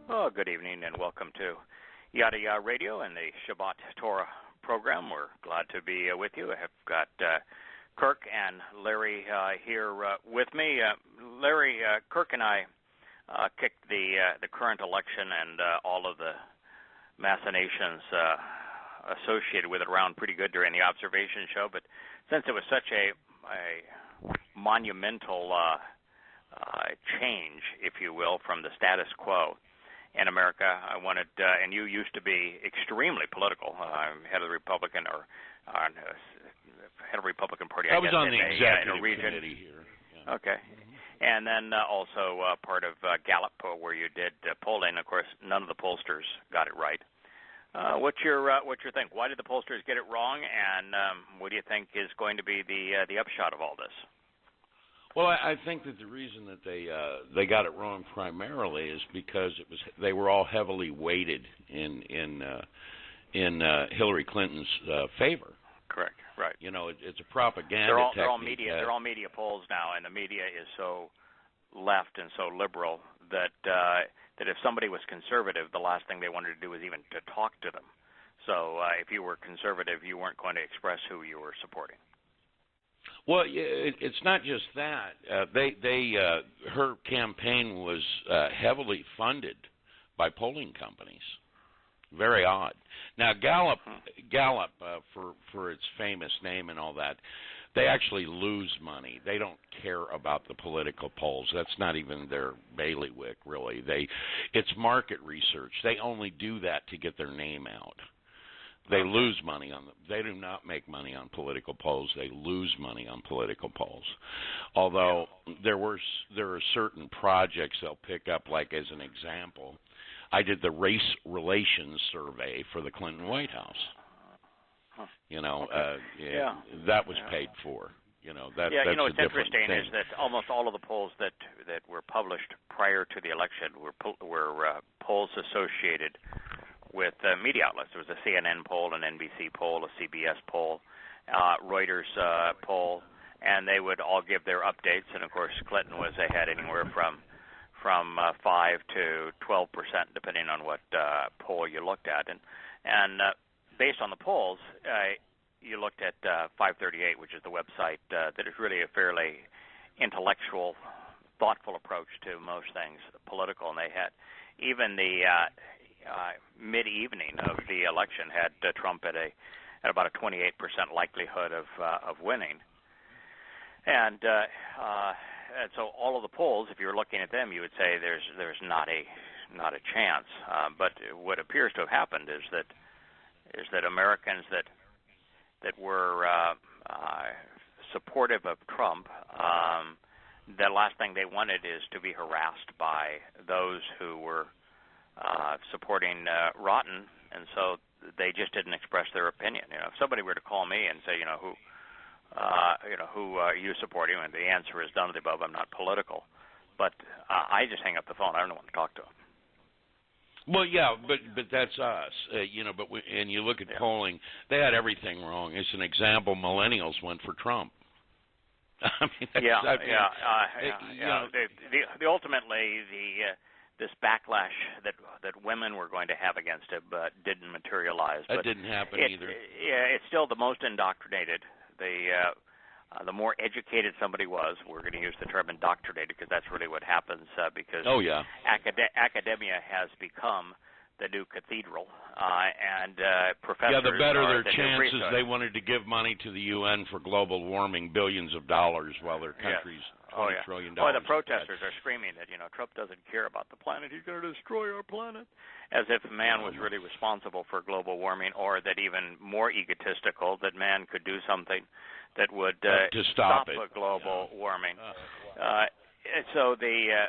Well, good evening and welcome to Yada Yahweh Radio and the Shabbat Torah program. We're glad to be with you. I have got Kirk and Larry here with me. Larry, Kirk and I kicked the current election and all of the machinations associated with it around pretty good during the observation show, but since it was such a monumental change, if you will, from the status quo in America, I wanted, and you used to be extremely political, head of the Republican head of Republican Party. I was on the in executive a region. committee here. Yeah. Okay, and then also part of Gallup, where you did polling. Of course, none of the pollsters got it right. What's your think? Why did the pollsters get it wrong, and what do you think is going to be the upshot of all this? Well, I think that the reason that they got it wrong primarily is because they were all heavily weighted in Hillary Clinton's favor. Correct. Right. You know, it's a propaganda technique. They're all media polls now, and the media is so left and so liberal that if somebody was conservative, the last thing they wanted to do was even to talk to them. So if you were conservative, you weren't going to express who you were supporting. Well, it's not just that. Her campaign was heavily funded by polling companies. Very odd. Now, Gallup, for its famous name and all that, they actually lose money. They don't care about the political polls. That's not even their bailiwick, really. It's market research. They only do that to get their name out. They lose money on them. They do not make money on political polls. They lose money on political polls. Although there are certain projects they'll pick up, like as an example, I did the race relations survey for the Clinton White House. You know, that was paid for. You know, that's what's interesting is that almost all of the polls that were published prior to the election were polls associated with media outlets. There was a CNN poll, an NBC poll, a CBS poll, Reuters poll, and they would all give their updates. And of course, Clinton was ahead anywhere from 5 to 12%, depending on what poll you looked at. And based on the polls, you looked at 538, which is the website that is really a fairly intellectual, thoughtful approach to most things political, and they had even the mid-evening of the election had Trump at about a 28% likelihood of winning, and so all of the polls, if you were looking at them, you would say there's not a chance. But what appears to have happened is that Americans that were supportive of Trump, the last thing they wanted is to be harassed by those who were supporting Rotten, and so they just didn't express their opinion. You know, if somebody were to call me and say, who are you supporting, and the answer is none of the above, I'm not political, but I just hang up the phone. I don't want to talk to them. Well, yeah, but that's us, and you look at polling, they had everything wrong. As an example, millennials went for Trump. I mean, ultimately this backlash that women were going to have against it, but didn't materialize. That didn't happen either. Yeah, it's still the most indoctrinated. The more educated somebody was, we're going to use the term indoctrinated because that's really what happens. Because academia has become the new cathedral, and professors. Yeah, the better their chances. Research. They wanted to give money to the UN for global warming, billions of dollars, while their country's $20 trillion. Boy, the protesters are screaming that Trump doesn't care about the planet. He's going to destroy our planet, as if man was really responsible for global warming, or that even more egotistical, that man could do something that would to stop global warming. So the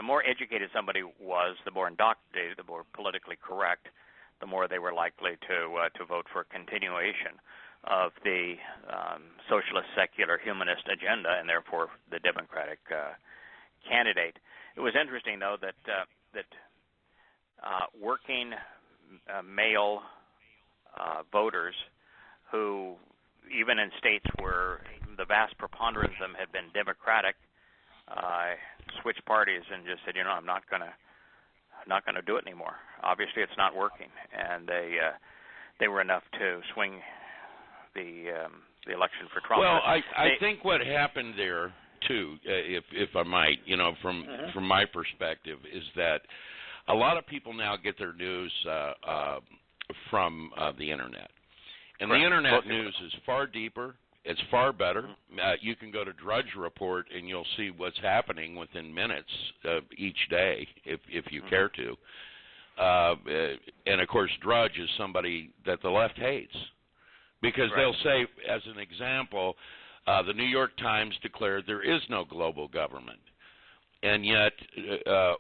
more educated somebody was, the more indoctrinated, the more politically correct, the more they were likely to vote for continuation of the socialist, secular, humanist agenda, and therefore the Democratic candidate. It was interesting, though, that working male voters who, even in states where the vast preponderance of them had been Democratic, switched parties and just said, I'm not going to not going to do it anymore. Obviously, it's not working, and they were enough to swing the election for Trump. Well, I think what happened there too, if I might, from my perspective, is that a lot of people now get their news from the internet, and the internet news is far deeper. It's far better. You can go to Drudge Report and you'll see what's happening within minutes each day, if you care to. And of course, Drudge is somebody that the left hates, because they'll say, as an example, the New York Times declared there is no global government, and yet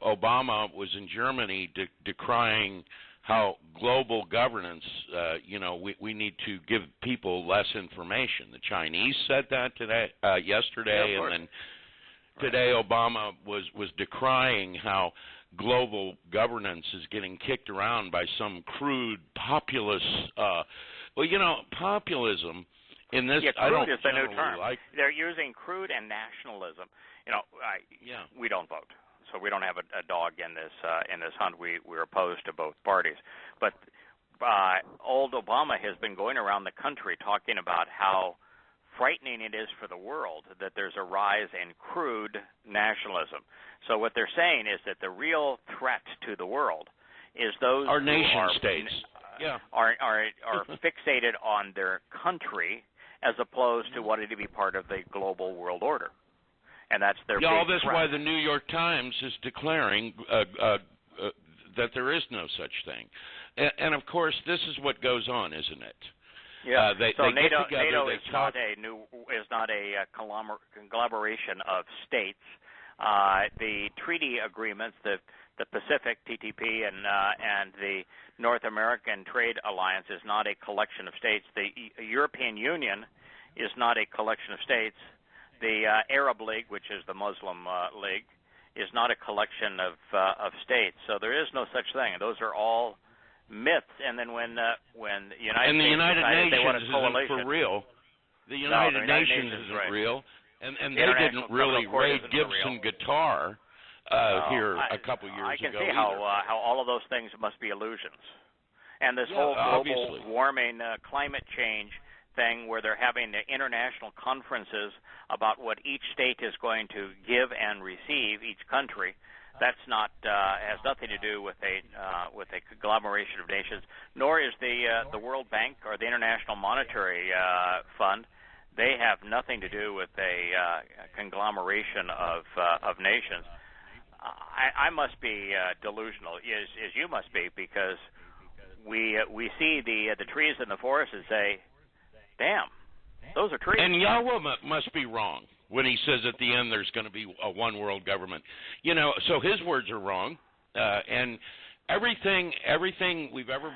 Obama was in Germany decrying how global governance, we need to give people less information. The Chinese said that yesterday, and then today Obama was decrying how global governance is getting kicked around by some crude populist. Populism in this, I don't is the new generally term. like. They're using crude and nationalism. We don't vote. So we don't have a dog in this hunt. We're opposed to both parties. But old Obama has been going around the country talking about how frightening it is for the world that there's a rise in crude nationalism. So what they're saying is that the real threat to the world is those our who nation states are fixated on their country as opposed to wanting to be part of the global world order. And that's their big all this threat. why the New York Times is declaring that there is no such thing. And of course, this is what goes on, isn't it? Yeah. So NATO they is not a conglomeration of states. The treaty agreements, the Pacific TTP and the North American Trade Alliance is not a collection of states. The European Union is not a collection of states. The Arab League, which is the Muslim League, is not a collection of states. So there is no such thing. Those are all myths. And then when the United States decided they want a coalition, isn't for real. The United Nations isn't real, and they didn't really raid Gibson guitar here a couple years ago. I can see how all of those things must be illusions. And this whole global warming, climate change thing, where they're having the international conferences about what each state is going to give and receive, each country, that's not has nothing to do with a conglomeration of nations. Nor is the World Bank or the International Monetary Fund. They have nothing to do with a conglomeration of nations. I must be delusional, as you must be, because we see the trees in the forest and say, damn, those are trees. And Yahweh must be wrong when he says at the end there's going to be a one world government. So his words are wrong, and everything we've ever,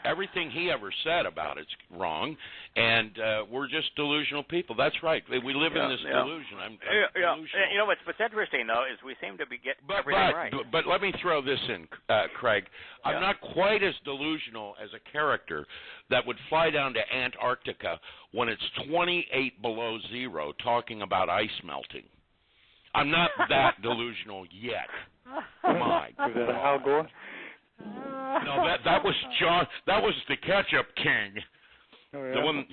everything he ever said about it's wrong, and we're just delusional people. That's right. We live in this delusion. I'm delusional. What's interesting though is we seem to be getting everything right. But let me throw this in, Craig. I'm not quite as delusional as a character that would fly down to Antarctica when it's 28 below zero, talking about ice melting. I'm not that delusional yet. My Is that Al Gore? No, that was John. That was the Ketchup King. Oh, yeah? The one,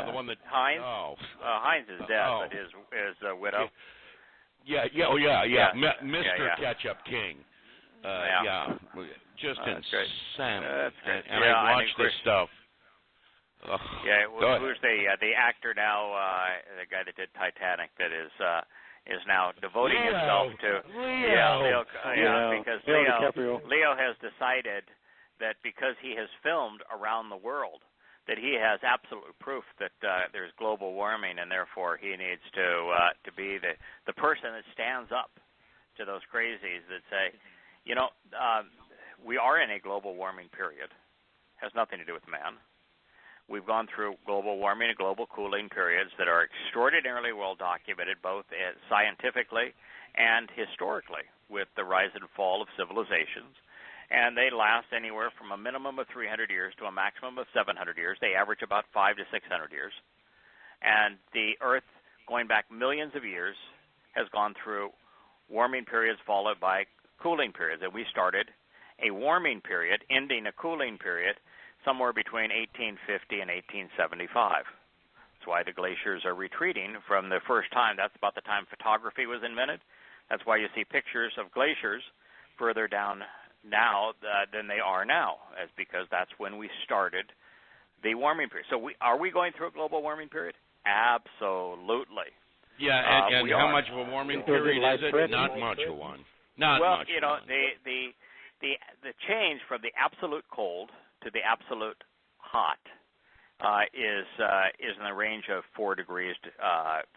the one that Heinz. Oh. Heinz is dead, but his widow. Yeah. Mr. Ketchup King. Just insanity. And I watch this stuff. Who's the actor now? The guy that did Titanic that is now devoting himself to Leo. Because Leo has decided that because he has filmed around the world, that he has absolute proof that there's global warming, and therefore he needs to be the person that stands up to those crazies that say, we are in a global warming period. Has nothing to do with man. We've gone through global warming and global cooling periods that are extraordinarily well documented, both scientifically and historically, with the rise and fall of civilizations. And they last anywhere from a minimum of 300 years to a maximum of 700 years. They average about 500 to 600 years. And the Earth, going back millions of years, has gone through warming periods followed by cooling periods. And we started a warming period, ending a cooling period, somewhere between 1850 and 1875. That's why the glaciers are retreating from the first time. That's about the time photography was invented. That's why you see pictures of glaciers further down now than they are now, as because that's when we started the warming period. So are we going through a global warming period? Absolutely. Yeah, and how are. much of a warming period is it? Not much of one. Not well, much. you know, the change from the absolute cold to the absolute hot is in the range of 4 degrees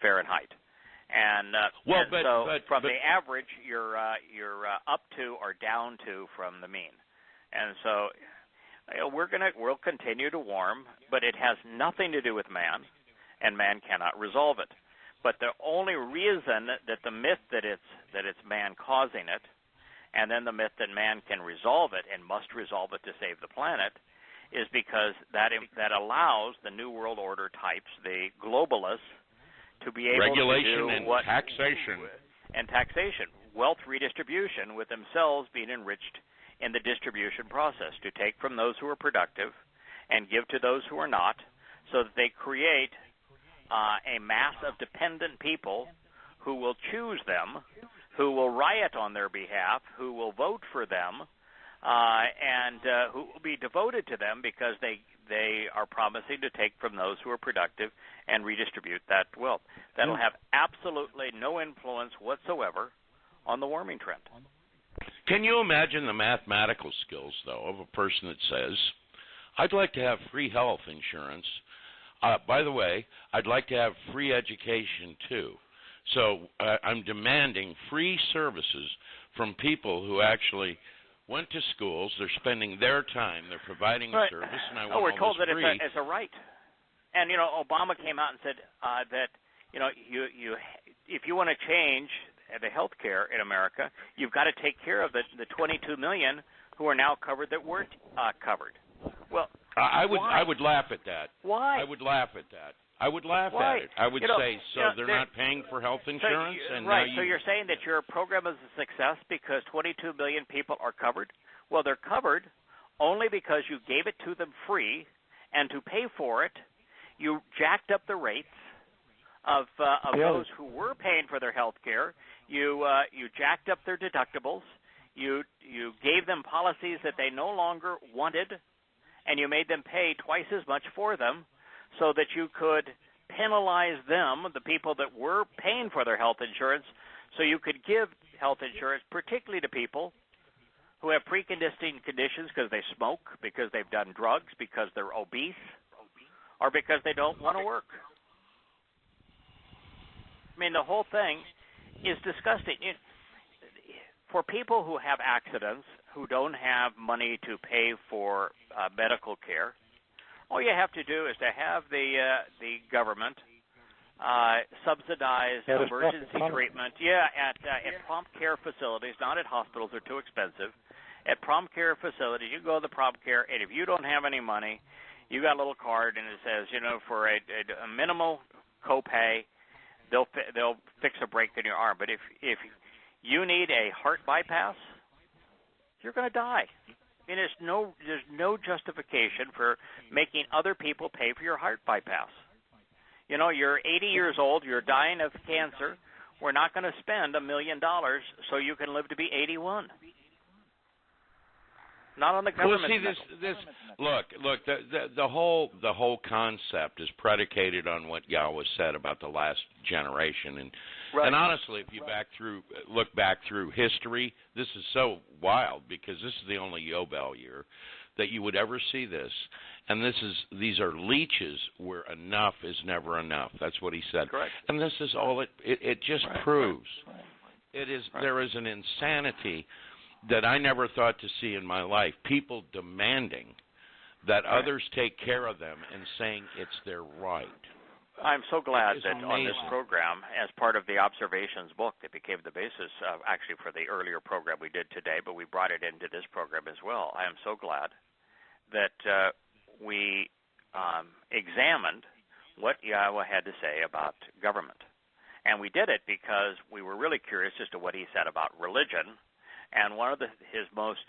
Fahrenheit. And from the average, you're up to or down to from the mean. And so we'll continue to warm, but it has nothing to do with man, and man cannot resolve it. But the only reason that the myth that it's man causing it, and then the myth that man can resolve it and must resolve it to save the planet, is because that allows the New World Order types, the globalists, to be able regulation to do and taxation. And taxation, wealth redistribution, with themselves being enriched in the distribution process, to take from those who are productive and give to those who are not, so that they create a mass of dependent people who will choose them, who will riot on their behalf, who will vote for them, and who will be devoted to them because they are promising to take from those who are productive and redistribute that wealth. That'll have absolutely no influence whatsoever on the warming trend. Can you imagine the mathematical skills, though, of a person that says, I'd like to have free health insurance. By the way, I'd like to have free education, too. So I'm demanding free services from people who actually went to schools. They're spending their time. They're providing a service, and I want we're told that free. it's a right. And, you know, Obama came out and said that, you know, if you want to change the health care in America, you've got to take care of the 22 million who are now covered that weren't covered. Well, I would laugh at that. Why? I would laugh at that. I would laugh Why? at it. I would say, they're not paying for health insurance? Right, so you're saying that your program is a success because 22 million people are covered? Well, they're covered only because you gave it to them free, and to pay for it, you jacked up the rates of those who were paying for their health care. You jacked up their deductibles. You gave them policies that they no longer wanted, and you made them pay twice as much for them, so that you could penalize them, the people that were paying for their health insurance, so you could give health insurance particularly to people who have preconditioning conditions because they smoke, because they've done drugs, because they're obese, or because they don't want to work. I mean, the whole thing is disgusting. For people who have accidents, who don't have money to pay for medical care, all you have to do is to have the government subsidize emergency treatment. At prompt care facilities, not at hospitals; they're too expensive. At prompt care facilities, you go to the prompt care, and if you don't have any money, you got a little card, and it says, you know, for a minimal copay, they'll fix a break in your arm. But if you need a heart bypass, you're going to die. I mean, there's no justification for making other people pay for your heart bypass. You know, you're 80 years old, you're dying of cancer. We're not going to spend $1 million so you can live to be 81. Not on the government. Well, see, look. The whole concept is predicated on what Yahweh said about the last generation, and honestly, if you look back through history, this is so wild because this is the only Yobel year that you would ever see this, and these are leeches where enough is never enough. That's what he said. Correct. And this is all it just proves. It is there is an insanity that I never thought to see in my life. People demanding that others take care of them and saying it's their right. I'm so glad that amazing. On this program, as part of the Observations book, it became the basis actually for the earlier program we did today, but we brought it into this program as well. I am so glad that we examined what Yahweh had to say about government. And we did it because we were really curious as to what he said about religion. And one of his most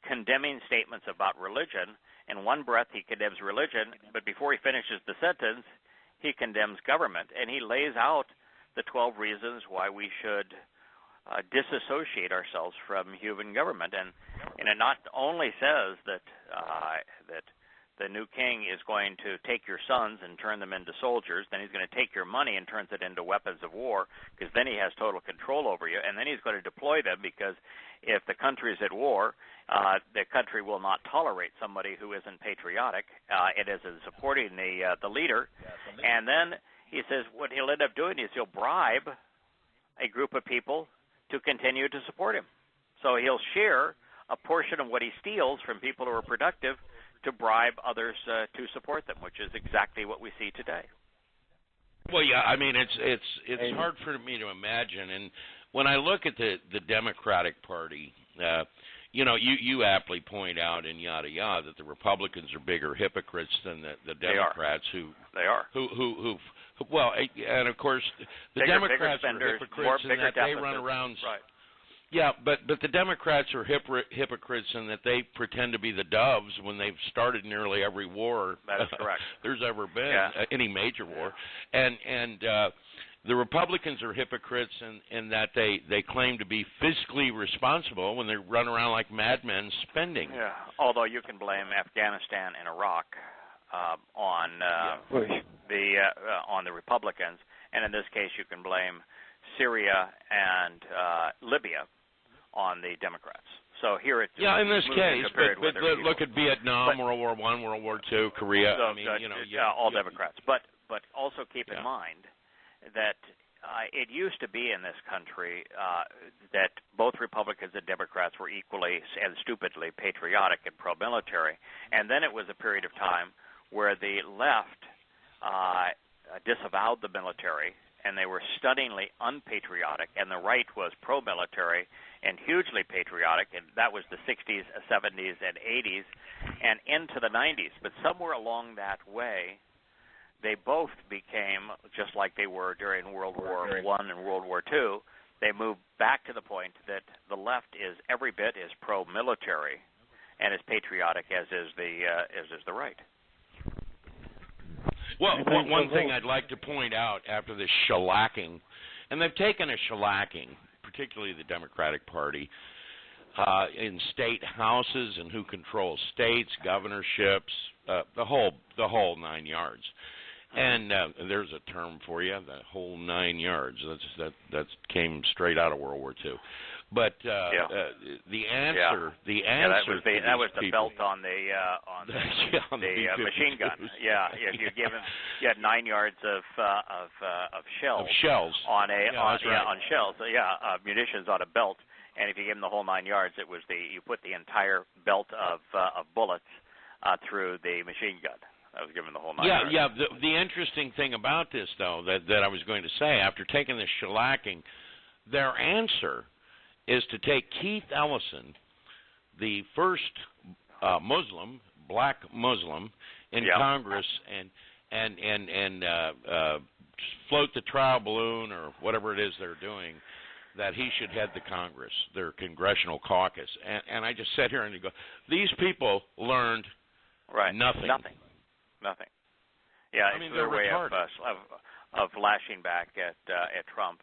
condemning statements about religion. In one breath, he condemns religion, but before he finishes the sentence, he condemns government, and he lays out the 12 reasons why we should disassociate ourselves from human government. And it not only says that the new king is going to take your sons and turn them into soldiers, then he's going to take your money and turns it into weapons of war, because then he has total control over you, and then he's going to deploy them, because if the country is at war, the country will not tolerate somebody who isn't patriotic. It isn't supporting the leader. And then he says what he'll end up doing is he'll bribe a group of people to continue to support him. So he'll share a portion of what he steals from people who are productive to bribe others to support them, which is exactly what we see today. Well, yeah, I mean, it's hard for me to imagine. And when I look at the Democratic Party, you know, you aptly point out in Yada Yahweh that the Republicans are bigger hypocrites than the Democrats who well, and of course the Democrats are hypocrites in that they run around. Right. Yeah, but the Democrats are hypocrites in that they pretend to be the doves when they've started nearly every war that is correct. there's ever been, any major war, and the Republicans are hypocrites in that they claim to be fiscally responsible when they run around like madmen spending. Yeah, although you can blame Afghanistan and Iraq on the Republicans, and in this case you can blame Syria and Libya on the Democrats. So here it's in this case, but look at Vietnam, World War I, World War II, Korea. So, I mean, all Democrats. But also keep in mind that it used to be in this country that both Republicans and Democrats were equally and stupidly patriotic and pro-military, and then it was a period of time where the left disavowed the military, and they were stunningly unpatriotic, and the right was pro-military and hugely patriotic, and that was the 60s, 70s, and 80s, and into the 90s. But somewhere along that way, they both became, just like they were during World War I and World War II, they moved back to the point that the left is every bit as pro-military and as patriotic as is the right. Well, one thing I'd like to point out after this shellacking, and they've taken a shellacking, particularly the Democratic Party, in state houses and who controls states, governorships, the whole 9 yards. And there's a term for you, the whole 9 yards. That came straight out of World War II. But the answer, that was the people, belt on the machine gun. Yeah, if you had 9 yards of shells on shells. Munitions on a belt, and if you gave them the whole 9 yards, it was you put the entire belt of bullets through the machine gun. I was given the whole 9 yards. Yeah. The interesting thing about this, though, that I was going to say, after taking this shellacking, their answer is to take Keith Ellison, the first black Muslim in Congress, and float the trial balloon or whatever it is they're doing, that he should head the Congress, their congressional caucus. And I just sat here and go, these people learned nothing. Nothing. Yeah, I mean, it's their way of lashing back at Trump,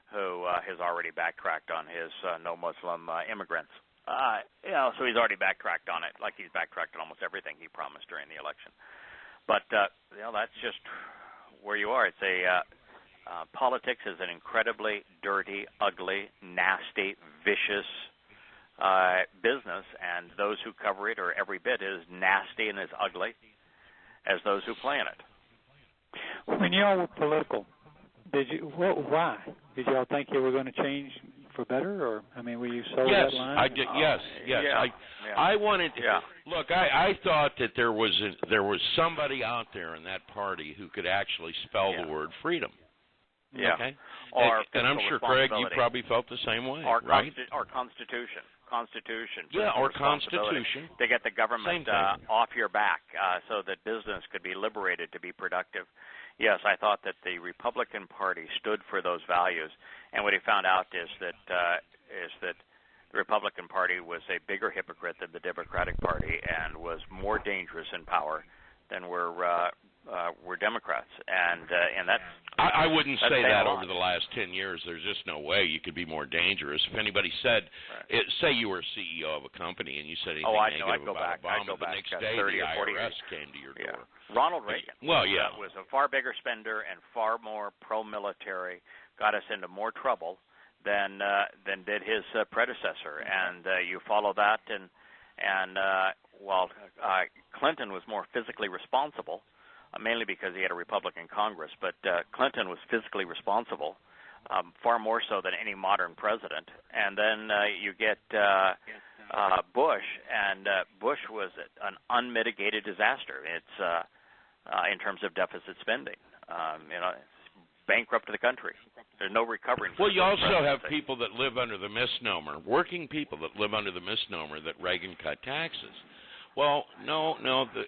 who has already backtracked on his no Muslim immigrants. So he's already backtracked on it, like he's backtracked on almost everything he promised during the election. But that's just where you are. It's politics is an incredibly dirty, ugly, nasty, vicious business, and those who cover it are every bit as nasty and as ugly as those who play in it. When y'all were political, why? Did y'all think you were going to change for better, or were you sold that line? I did. Yes. I wanted. Look, I thought that there was somebody out there in that party who could actually spell the word freedom. Yeah. Okay. And I'm sure, Craig, you probably felt the same way, right? Or Constitution. Or Constitution. To get the government off your back so that business could be liberated to be productive. Yes, I thought that the Republican Party stood for those values, and what he found out is that the Republican Party was a bigger hypocrite than the Democratic Party and was more dangerous in power than were Democrats, and that's. I wouldn't say that over the last 10 years. There's just no way you could be more dangerous. If anybody said, say you were CEO of a company and you said anything negative about Obama, the next day the IRS came to your door. Ronald Reagan was a far bigger spender and far more pro-military, got us into more trouble than did his predecessor. And you follow that, and while Clinton was more physically responsible, mainly because he had a Republican Congress, but Clinton was physically responsible, far more so than any modern president. And then you get Bush, and Bush was an unmitigated disaster. It's in terms of deficit spending. Bankrupted the country. There's no recovering. Well, you also have people that live under the misnomer, working people that live under the misnomer that Reagan cut taxes. Well, no.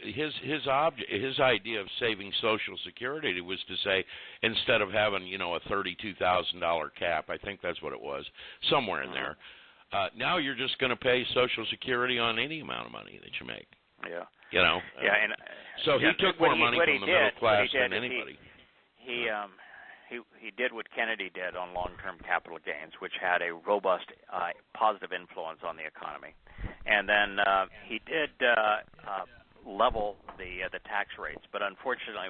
His idea of saving Social Security was to say, instead of having a $32,000 cap, I think that's what it was, somewhere in there. Now you're just going to pay Social Security on any amount of money that you make. Yeah. And so he took more money from the middle class than anybody. He did what Kennedy did on long-term capital gains, which had a robust positive influence on the economy. And then he did level the tax rates. But unfortunately,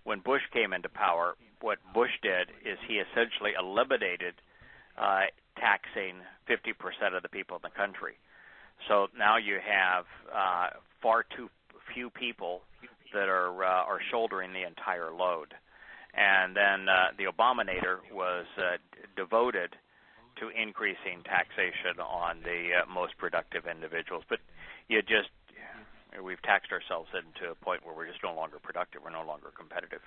when Bush came into power, what Bush did is he essentially eliminated taxing 50% of the people in the country. So now you have far too few people that are shouldering the entire load. And then the Obamanator was devoted to increasing taxation on the most productive individuals. But we've taxed ourselves into a point where we're just no longer productive. We're no longer competitive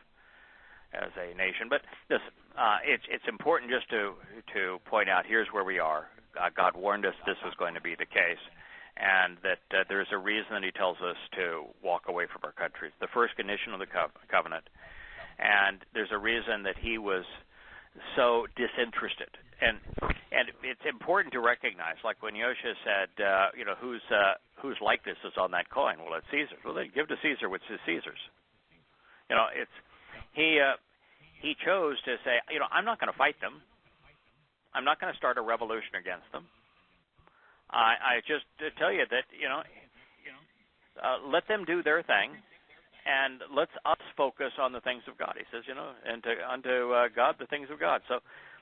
as a nation. But listen, it's important just to point out here's where we are. God warned us this was going to be the case, and that there's a reason that he tells us to walk away from our country. It's the first condition of the covenant. And there's a reason that he was so disinterested. And it's important to recognize, like when Yosha said, whose likeness is on that coin? Well, it's Caesar's. Well, then give to Caesar what's Caesar's. He chose to say, I'm not going to fight them. I'm not going to start a revolution against them. I just tell you that let them do their thing. And let's us focus on the things of God. He says, and unto God the things of God. So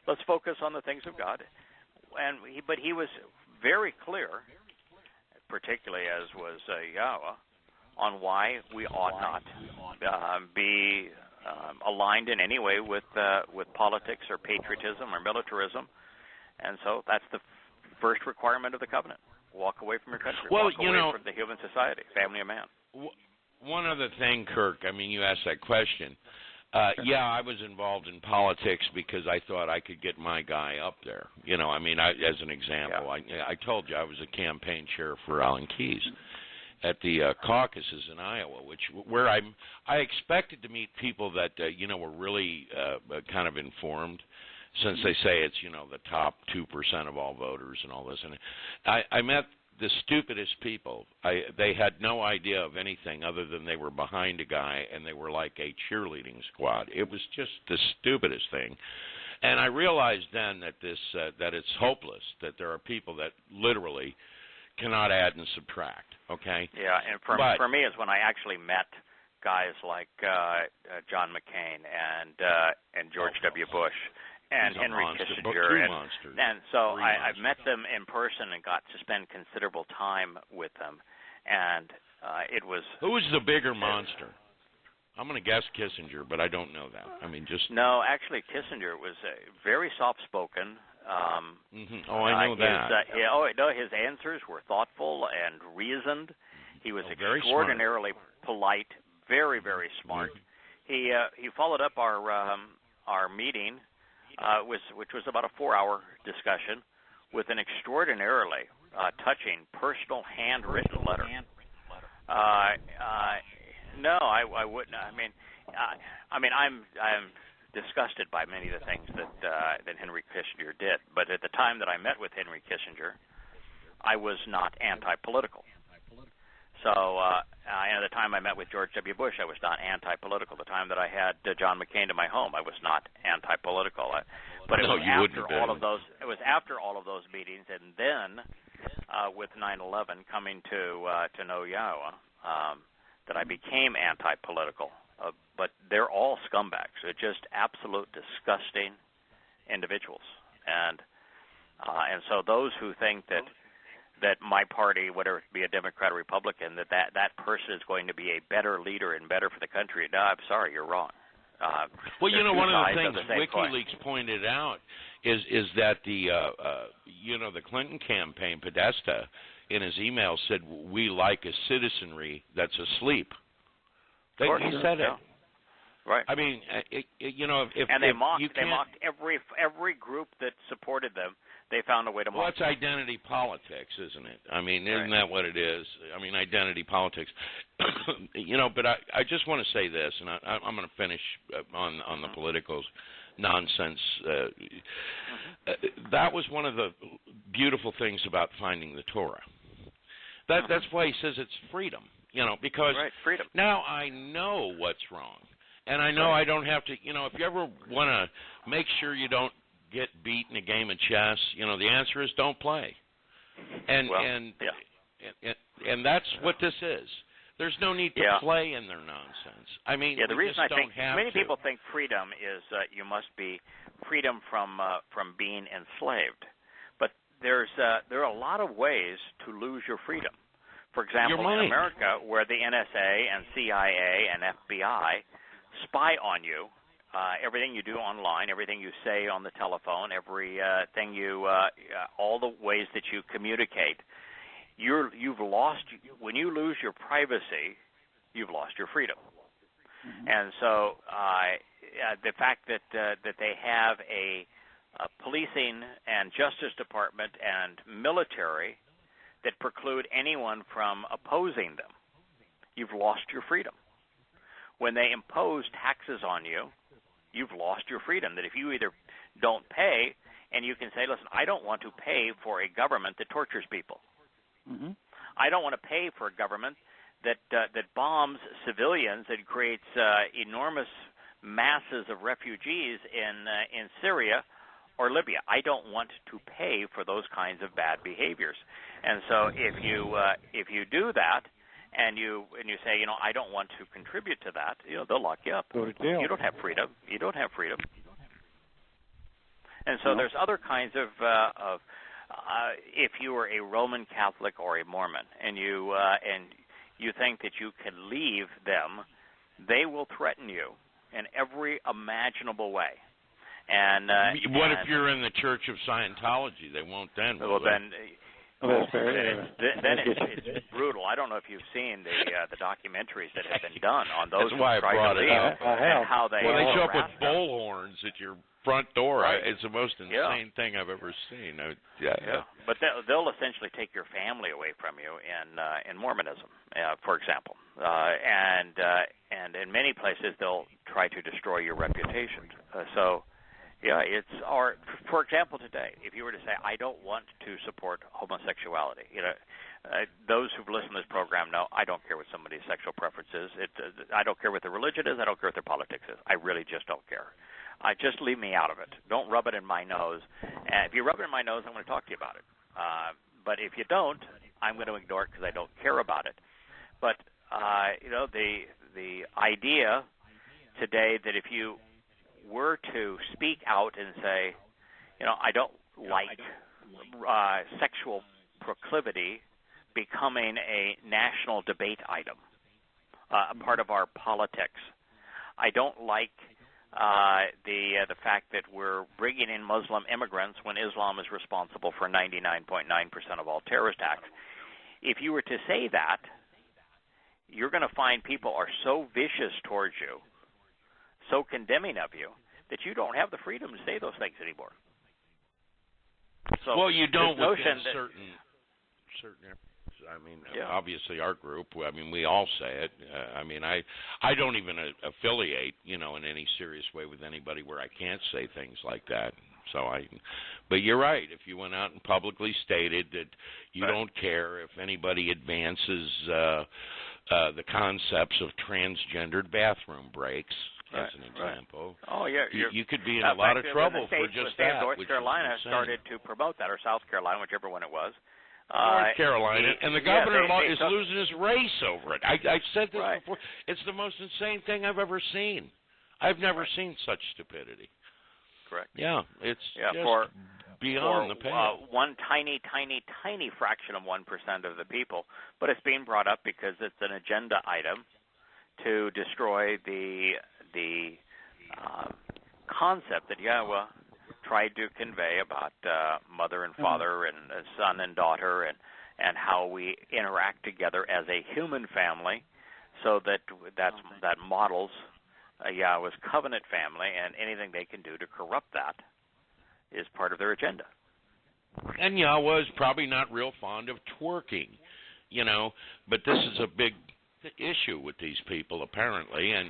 let's focus on the things of God. But he was very clear, particularly as was Yahowah, on why we ought not be aligned in any way with politics or patriotism or militarism. And so that's the first requirement of the covenant. Walk away from your country. Walk away from the human society, family of man. One other thing, Kirk, you asked that question. I was involved in politics because I thought I could get my guy up there. As an example, I told you I was a campaign chair for Alan Keyes at the caucuses in Iowa, where I expected to meet people that, were really kind of informed, since they say it's, the top 2% of all voters and all this. And I met the stupidest people. They had no idea of anything other than they were behind a guy and they were like a cheerleading squad. It was just the stupidest thing. And I realized then that that it's hopeless, that there are people that literally cannot add and subtract, okay? Yeah, and for me is when I actually met guys like John McCain and George W. Bush and Henry Kissinger, and so I've met them in person and got to spend considerable time with them, and it was. Who was the bigger monster? I'm going to guess Kissinger, but I don't know that. No, actually, Kissinger was very soft-spoken. Oh, I know that. His answers were thoughtful and reasoned. He was extraordinarily polite, very, very smart. He followed up our meeting. Which was about a 4-hour discussion, with an extraordinarily touching, personal, handwritten letter. No, I wouldn't. I'm disgusted by many of the things that Henry Kissinger did. But at the time that I met with Henry Kissinger, I was not anti-political. So at the time I met with George W. Bush, I was not anti-political. The time that I had John McCain to my home, I was not anti-political. But it was after all of those. It was after all of those meetings, and then with 9/11 coming to know Yahowah, that I became anti-political. But they're all scumbags. They're just absolute disgusting individuals, and so those who think that my party, whether it be a Democrat or Republican, that person is going to be a better leader and better for the country. No, I'm sorry, you're wrong. Well, one of the things WikiLeaks pointed out is that the Clinton campaign, Podesta, in his email said, "We like a citizenry that's asleep." He said it. Right. I mean, they mocked every group that supported them. They found a way to mock. Well, it's identity politics, isn't it? I mean, isn't that what it is? I mean, identity politics. But I just want to say this, and I'm going to finish on the political nonsense. That was one of the beautiful things about finding the Torah. That's why he says it's freedom. Because freedom. Now I know what's wrong, and I know I don't have to. If you ever want to make sure you don't get beat in a game of chess, the answer is don't play. And that's what this is. There's no need to play in their nonsense. I mean, the reason I think many people think freedom is you must be freedom from being enslaved, but there are a lot of ways to lose your freedom. For example, in America, where the NSA and CIA and FBI spy on you, everything you do online, everything you say on the telephone, everything all the ways that you communicate, you've lost. When you lose your privacy, you've lost your freedom. Mm-hmm. And so the fact that they have a policing and justice department and military that preclude anyone from opposing them, you've lost your freedom. When they impose taxes on you, you've lost your freedom. That if you either don't pay, and you can say, listen, I don't want to pay for a government that tortures people. Mm-hmm. I don't want to pay for a government that bombs civilians and creates enormous masses of refugees in Syria or Libya. I don't want to pay for those kinds of bad behaviors. And so if you do that, and you say, I don't want to contribute to that, they'll lock you up. Go to jail. You don't have freedom. You don't have freedom. And so there's other kinds of if you are a Roman Catholic or a Mormon, and you think that you can leave them, they will threaten you in every imaginable way. And what if you're in the Church of Scientology? They won't then. Well, then. That's fair. Then it's brutal. I don't know if you've seen the documentaries that have been done on those who try to leave and how they show up with bullhorns at your front door. Right. It's the most insane thing I've ever seen. But they'll essentially take your family away from you in Mormonism, for example, and in many places they'll try to destroy your reputation. For example, today, if you were to say, I don't want to support homosexuality, those who've listened to this program know I don't care what somebody's sexual preference is. I don't care what their religion is. I don't care what their politics is. I really just don't care. Just leave me out of it. Don't rub it in my nose. And if you rub it in my nose, I'm going to talk to you about it. But if you don't, I'm going to ignore it because I don't care about it. But, the idea today that if you were to speak out and say, I don't like sexual proclivity becoming a national debate item, a part of our politics. I don't like the fact that we're bringing in Muslim immigrants when Islam is responsible for 99.9% of all terrorist acts. If you were to say that, you're going to find people are so vicious towards you, so condemning of you, that you don't have the freedom to say those things anymore. So you don't within certain I mean, obviously our group, we all say it. I don't even affiliate, in any serious way with anybody where I can't say things like that. But you're right. If you went out and publicly stated that you don't care if anybody advances the concepts of transgendered bathroom breaks, as an example, you could be in a lot of trouble for just that. North Carolina started to promote that, or South Carolina, whichever one it was. North Carolina, and the governor is losing his race over it. I've said this before. It's the most insane thing I've ever seen. I've never seen such stupidity. Correct. Yeah, it's just beyond the pale. One tiny fraction of 1% of the people, but it's being brought up because it's an agenda item to destroy the concept that Yahowah tried to convey about mother and father and son and daughter and how we interact together as a human family, so that models Yahowah's covenant family, and anything they can do to corrupt that is part of their agenda. And Yahowah is probably not real fond of twerking, but this is a big issue with these people, apparently. And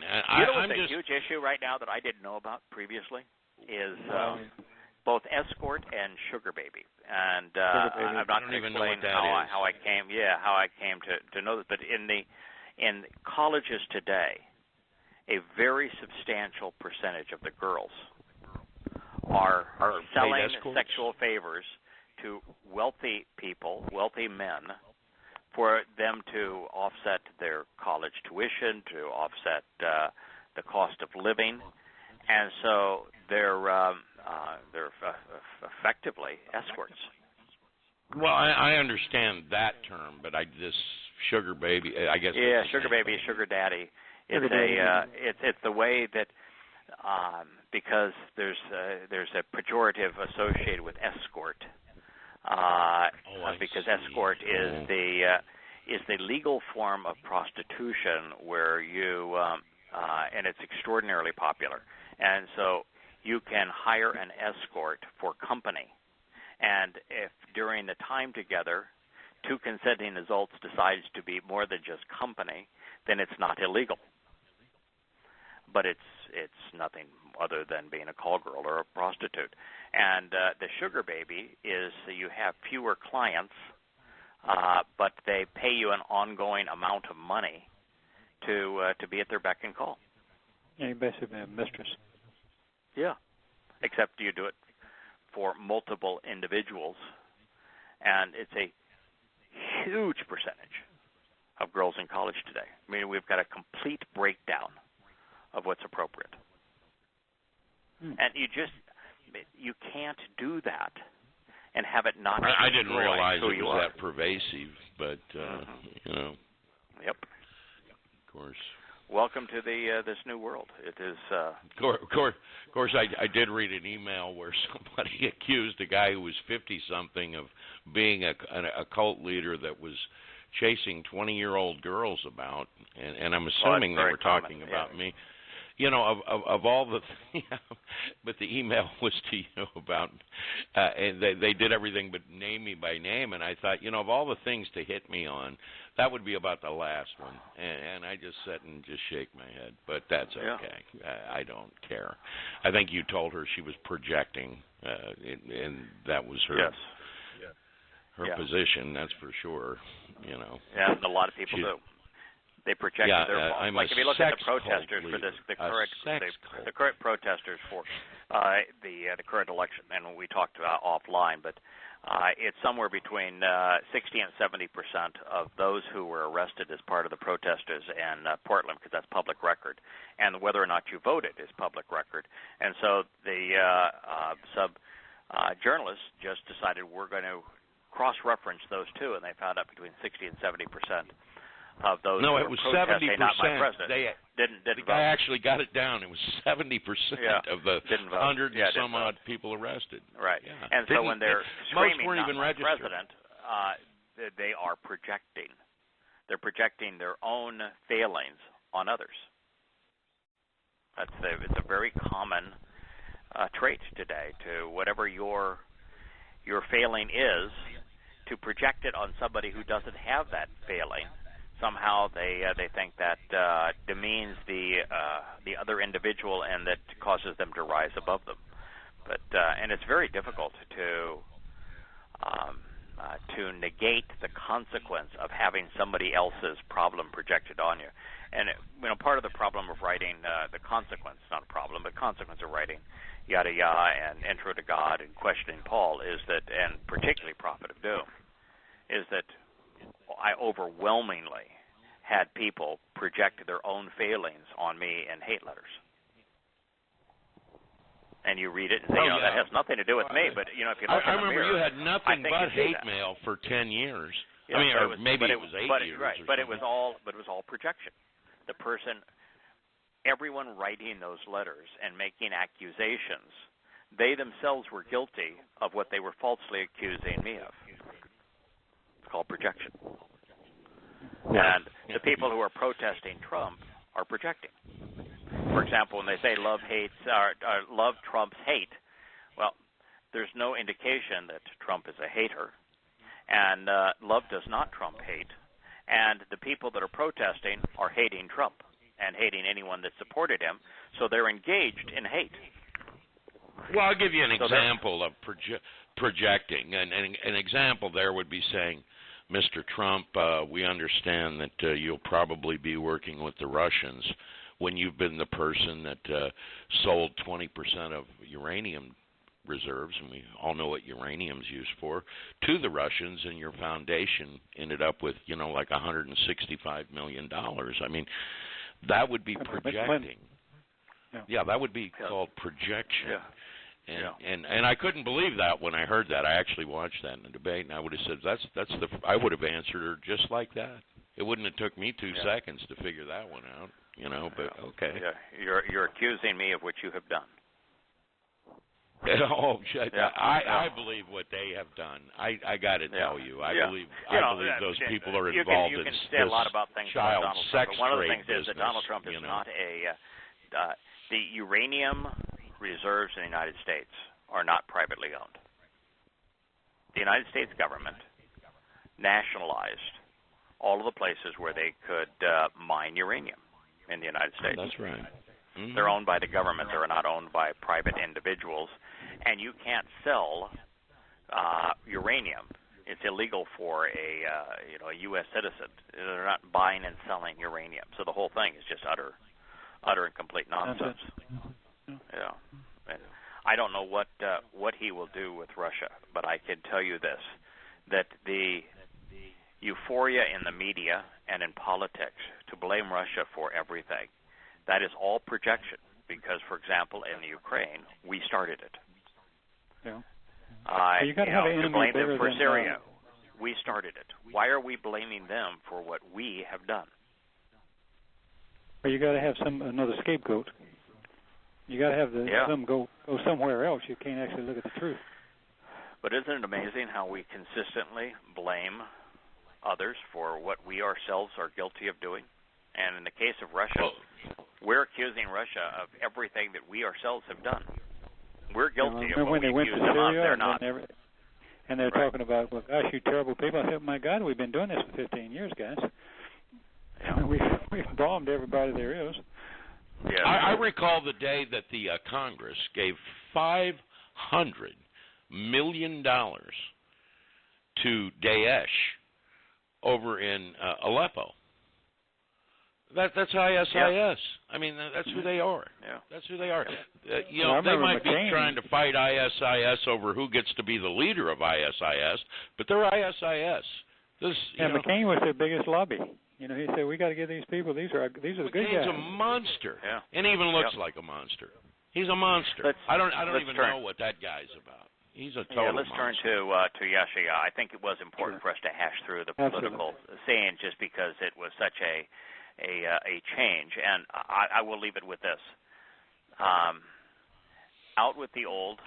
what's a huge issue right now that I didn't know about previously is both escort and sugar baby. And I'm not going to explain how I came to know this, but in colleges today, a very substantial percentage of the girls are selling sexual favors to wealthy people, wealthy men, for them to offset their college tuition, to offset the cost of living, and so they're effectively escorts. Well, I understand that term, but this sugar baby, I guess. Yeah, sugar baby, sugar daddy. It's the way that because there's a pejorative associated with escort. Because escort is the legal form of prostitution where you and it's extraordinarily popular. And so you can hire an escort for company, and if during the time together two consenting adults decides to be more than just company, then it's not illegal. But it's nothing other than being a call girl or a prostitute. And the sugar baby is you have fewer clients, but they pay you an ongoing amount of money to be at their beck and call. Yeah, you basically have a mistress. Yeah, except you do it for multiple individuals, and it's a huge percentage of girls in college today. I mean, we've got a complete breakdown of what's appropriate. And you can't do that and have it not destroy I didn't realize who it you was are. that pervasive, but Yep. Of course. Welcome to this new world. It is. Of course, I did read an email where somebody accused a guy who was 50-something of being a cult leader that was chasing 20-year-old girls about, and I'm assuming they were talking about me. Of all the, but the email was to you about, and they did everything but name me by name, and I thought, of all the things to hit me on, that would be about the last one, and I just sit and just shake my head, but that's okay. I don't care. I think you told her she was projecting, and that was her. Her position, that's for sure. Yeah, and a lot of people do. They projected their like if you look at the protesters for this, the current protesters for the current election, and we talked offline, but it's somewhere between 60 and 70% of those who were arrested as part of the protesters in Portland, because that's public record, and whether or not you voted is public record. And so the journalists just decided we're going to cross-reference those two, and they found out between 60 and 70% of those. No, it was 70%. Didn't vote. I actually got it down. It was 70% of the 100 and some odd people arrested. Right. Yeah. And so when they're screaming, weren't even not registered. president, they are projecting. They're projecting their own failings on others. It's a very common trait today to whatever your failing is, to project it on somebody who doesn't have that failing. Somehow they think that demeans the other individual and that causes them to rise above them. But and it's very difficult to negate the consequence of having somebody else's problem projected on you. And part of the problem of writing the consequence, not a problem, but consequence of writing Yada Yahweh and Intro to God and Questioning Paul is that, and particularly Prophet of Doom, is that I overwhelmingly had people project their own failings on me in hate letters. And you read it and say, that has nothing to do with me. But if you look in the mirror, I remember you had nothing but hate mail for 10 years. Yeah, maybe it was 8 years. Right, but it was all projection. The person, everyone writing those letters and making accusations, they themselves were guilty of what they were falsely accusing me of. It's called projection. And the people who are protesting Trump are projecting. For example, when they say love trumps hate, well, there's no indication that Trump is a hater, and love does not trump hate. And the people that are protesting are hating Trump and hating anyone that supported him, so they're engaged in hate. Well, I'll give you an example of projecting. An example there would be saying, Mr. Trump, we understand that you'll probably be working with the Russians when you've been the person that sold 20% of uranium reserves, and we all know what uranium's used for, to the Russians, and your foundation ended up with, like $165 million. I mean, that would be projecting. Yeah, that would be called projection. Yeah. And I couldn't believe that when I heard that. I actually watched that in the debate, and I would have said I would have answered her just like that. It wouldn't have took me 2 seconds to figure that one out, but okay. Yeah, you're accusing me of what you have done. I believe what they have done. I got to tell you, I believe those people are involved in this say a lot about things child about Donald sex Trump, but one of the trade things business, is that Donald Trump is not the uranium reserves in the United States are not privately owned. The United States government nationalized all of the places where they could mine uranium in the United States. That's right. Mm-hmm. They're owned by the government. They're not owned by private individuals. And you can't sell uranium. It's illegal for a U.S. citizen. They're not buying and selling uranium. So the whole thing is just utter and complete nonsense. Yeah. And I don't know what he will do with Russia, but I can tell you this, that the euphoria in the media and in politics to blame Russia for everything, that is all projection because, for example, in the Ukraine, we started it. Yeah. You got to have an enemy to blame bigger them for than Syria, we started it. Why are we blaming them for what we have done? Well, you got to have another scapegoat. You got to have them go somewhere else. You can't actually look at the truth. But isn't it amazing how we consistently blame others for what we ourselves are guilty of doing? And in the case of Russia, we're accusing Russia of everything that we ourselves have done. We're guilty of what we accuse them of. They're not. And they're talking about, well, gosh, you terrible people. I said, my God, we've been doing this for 15 years, guys. Yeah. We've bombed everybody there is. Yeah. I recall the day that the Congress gave $500 million to Daesh over in Aleppo. That's ISIS. Yeah. I mean, that's who they are. Yeah. That's who they are. They might be trying to fight ISIS over who gets to be the leader of ISIS, but they're ISIS. McCain was their biggest lobby. He said, we got to get these people. These are the good guys. McCain's a monster, and even looks like a monster. He's a monster. I don't even know what that guy's about. He's a total let's monster. turn to Yahshua. I think it was important for us to hash through the political saying just because it was such a change, and I will leave it with this. Out with the old,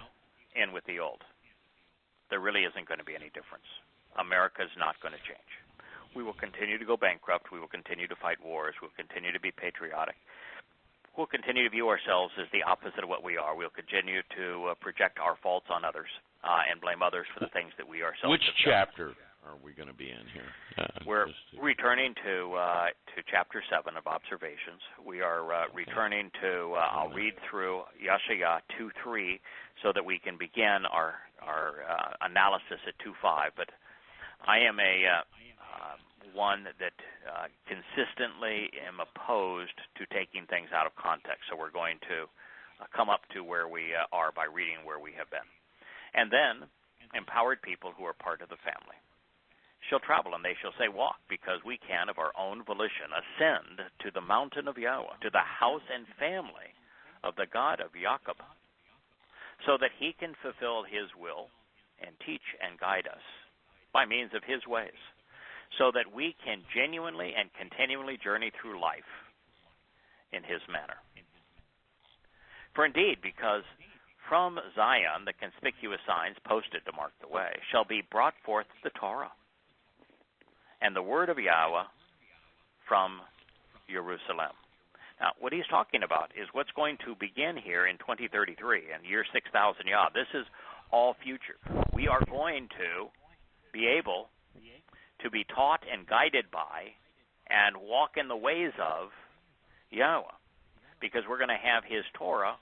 in with the old. There really isn't going to be any difference. America's not going to change. We will continue to go bankrupt. We will continue to fight wars. We'll continue to be patriotic. We'll continue to view ourselves as the opposite of what we are. We'll continue to project our faults on others and blame others for the things that we ourselves have done. are we going to be in here? We're returning to Chapter 7 of Observations. We are returning to, I'll read through Yeshaya 2:3 so that we can begin our analysis at 2:5. But I am one that consistently am opposed to taking things out of context. So we're going to come up to where we are by reading where we have been. And then empowered people who are part of the family shall travel, and they shall say, walk, because we can of our own volition ascend to the mountain of Yahweh, to the house and family of the God of Jacob, so that he can fulfill his will and teach and guide us by means of his ways, so that we can genuinely and continually journey through life in his manner. For indeed, because from Zion the conspicuous signs posted to mark the way shall be brought forth the Torah, and the word of Yahweh from Jerusalem. Now, what he's talking about is what's going to begin here in 2033, in year 6,000 Yah. This is all future. We are going to be able to be taught and guided by and walk in the ways of Yahweh, because we're going to have his Torah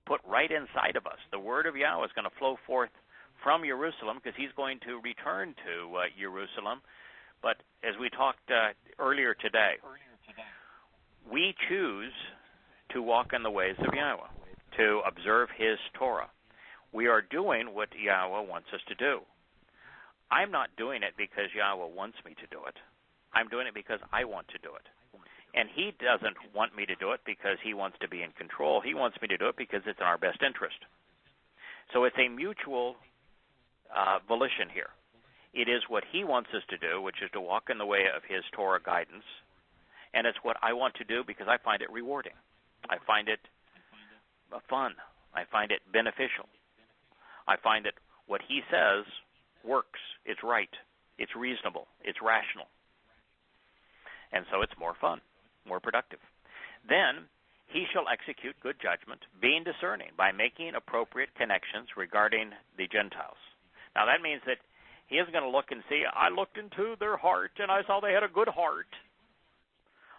put right inside of us. The word of Yahweh is going to flow forth from Jerusalem, because he's going to return to Jerusalem. But as we talked earlier today, we choose to walk in the ways of Yahweh, to observe his Torah. We are doing what Yahweh wants us to do. I'm not doing it because Yahweh wants me to do it. I'm doing it because I want to do it. And he doesn't want me to do it because he wants to be in control. He wants me to do it because it's in our best interest. So it's a mutual volition here. It is what he wants us to do, which is to walk in the way of his Torah guidance, and it's what I want to do because I find it rewarding. I find it fun. I find it beneficial. I find that what he says works. It's right. It's reasonable. It's rational. And so it's more fun, more productive. Then he shall execute good judgment, being discerning, by making appropriate connections regarding the Gentiles. Now that means that he isn't going to look and see, I looked into their heart, and I saw they had a good heart.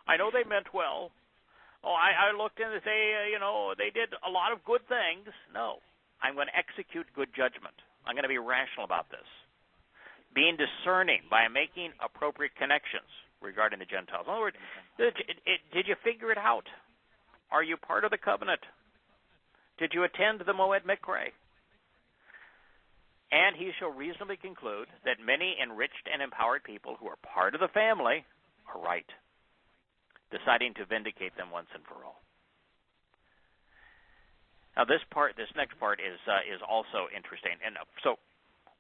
I know they meant well. Oh, I looked in and say, they did a lot of good things. No, I'm going to execute good judgment. I'm going to be rational about this. Being discerning by making appropriate connections regarding the Gentiles. In other words, did you figure it out? Are you part of the covenant? Did you attend the Moed Mikre? And he shall reasonably conclude that many enriched and empowered people who are part of the family are right, deciding to vindicate them once and for all. Now this next part is also interesting. And so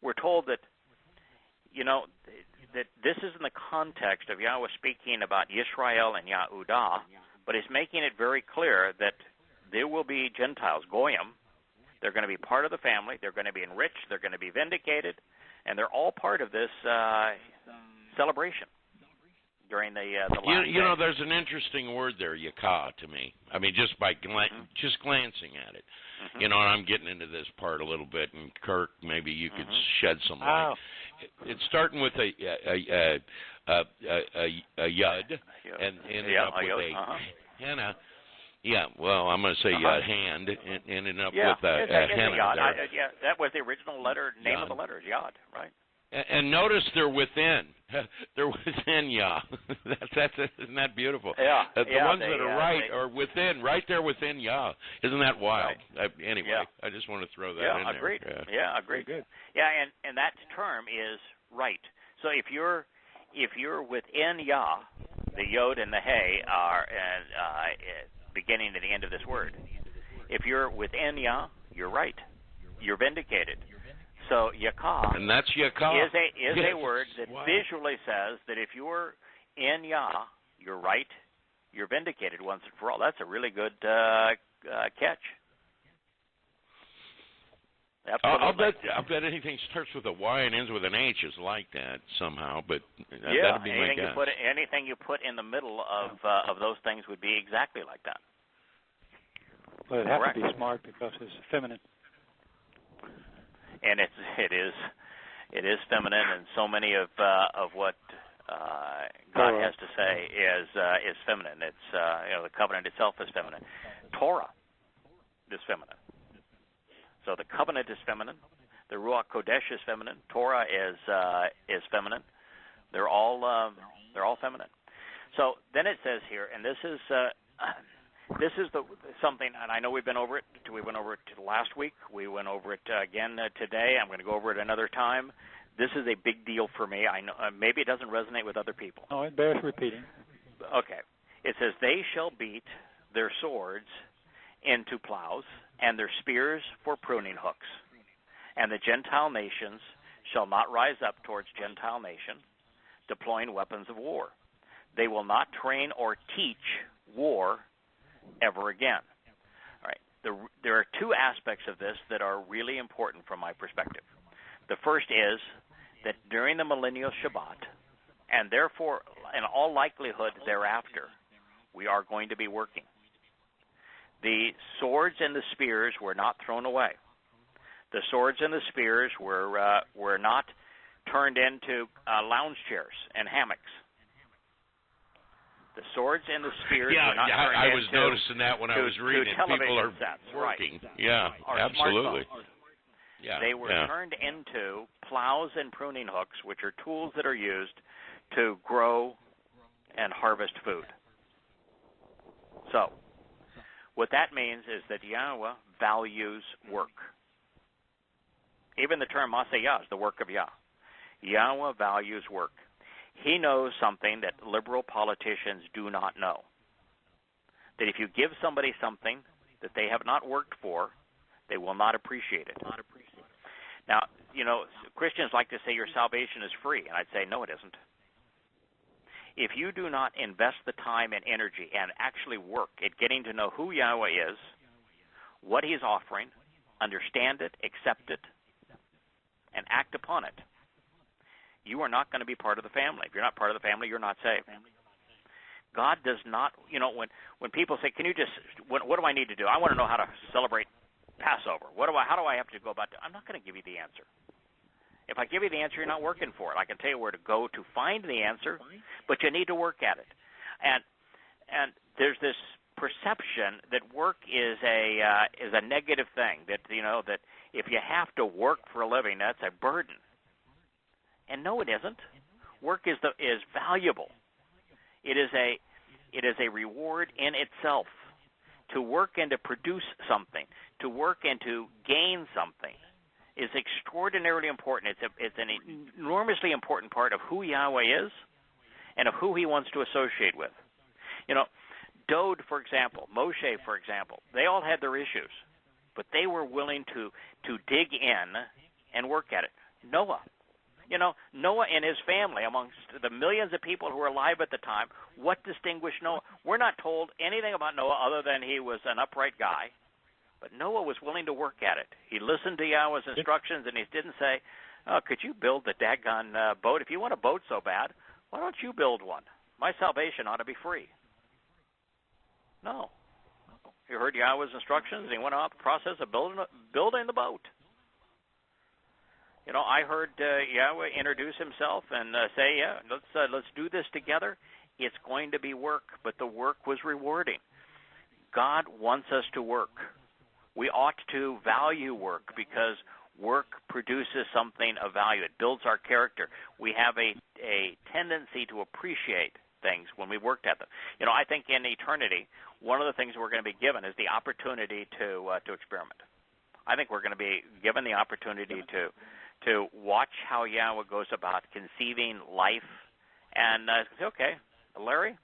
we're told that, that this is in the context of Yahweh speaking about Yisrael and Yahudah, but he's making it very clear that there will be Gentiles, Goyim. They're going to be part of the family. They're going to be enriched. They're going to be vindicated. And they're all part of this celebration during the last day. There's an interesting word there, yakah, to me. I mean, just by just glancing at it. Mm-hmm. And I'm getting into this part a little bit, and Kirk, maybe you could shed some light. It's starting with a yud, and ending up with a henna. Yeah, well, I'm going to say hand, and ending up with a henna. Yeah, that was the original letter, name of the letter, yod, right? And notice they're within. They're within Yah. Isn't that beautiful? Yeah. The ones that are right are within, right there within Yah. Isn't that wild? Right. Anyway, I just want to throw that in agreed. there. Yeah, agreed. Good. Yeah, and that term is right. So if you're within Yah, the Yod and the Hey are beginning at the end of this word. If you're within Yah, you're right. You're vindicated. So yakah, and that's yakah, is a word that visually says that if you're in Yah, you're right, you're vindicated once and for all. That's a really good catch. Absolutely. I'll bet anything starts with a Y and ends with an H is like that somehow. But yeah, that'd be my guess. Anything you put in the middle of those things would be exactly like that. Well, it'd have to be smart because it's feminine. And it is, It is feminine, and so many of what God has to say is feminine. It's the covenant itself is feminine. Torah is feminine. So the covenant is feminine. The Ruach Kodesh is feminine. Torah is feminine. They're all feminine. So then it says here, and this is something, and I know we've been over it. We went over it last week. We went over it again today. I'm going to go over it another time. This is a big deal for me. I know maybe it doesn't resonate with other people. Oh, it bears repeating. Okay. It says, "They shall beat their swords into plows, and their spears for pruning hooks. And the Gentile nations shall not rise up towards Gentile nation, deploying weapons of war. They will not train or teach war ever again." All right. There are two aspects of this that are really important from my perspective. The first is that during the millennial Shabbat, and therefore in all likelihood thereafter, we are going to be working. The swords and the spears were not thrown away. The swords and the spears were not turned into lounge chairs and hammocks. The swords and the spears were not turned into... I was noticing that when I was reading it. People are sets, working. Right. Yeah, absolutely. Yeah, they were turned into plows and pruning hooks, which are tools that are used to grow and harvest food. So, what that means is that Yahweh values work. Even the term Masayah is the work of Yah. Yahweh values work. He knows something that liberal politicians do not know. That if you give somebody something that they have not worked for, they will not appreciate it. Now, Christians like to say your salvation is free, and I'd say no, it isn't. If you do not invest the time and energy and actually work at getting to know who Yahweh is, what He's offering, understand it, accept it, and act upon it, you are not going to be part of the family. If you're not part of the family, you're not saved. God does not, when people say, can you just, what do I need to do? I want to know how to celebrate Passover. How do I have to go about it? I'm not going to give you the answer. If I give you the answer, you're not working for it. I can tell you where to go to find the answer, but you need to work at it. And there's this perception that work is a negative thing. That that if you have to work for a living, that's a burden. And no, it isn't. Work is valuable. It is a reward in itself. To work and to produce something, to work and to gain something, is extraordinarily important. It's an enormously important part of who Yahweh is and of who He wants to associate with. Dode, for example, Moshe, for example, they all had their issues, but they were willing to dig in and work at it. Noah. Noah and his family, amongst the millions of people who were alive at the time, what distinguished Noah? We're not told anything about Noah other than he was an upright guy. But Noah was willing to work at it. He listened to Yahweh's instructions, and he didn't say, could you build the daggone boat? If you want a boat so bad, why don't you build one? My salvation ought to be free. No. He heard Yahweh's instructions, and he went on the process of building the boat. I heard Yahweh introduce Himself and say, let's do this together. It's going to be work, but the work was rewarding. God wants us to work. We ought to value work because work produces something of value. It builds our character. We have a tendency to appreciate things when we've worked at them. I think in eternity, one of the things we're going to be given is the opportunity to experiment. I think we're going to be given the opportunity to watch how Yahweh goes about conceiving life. And okay, Larry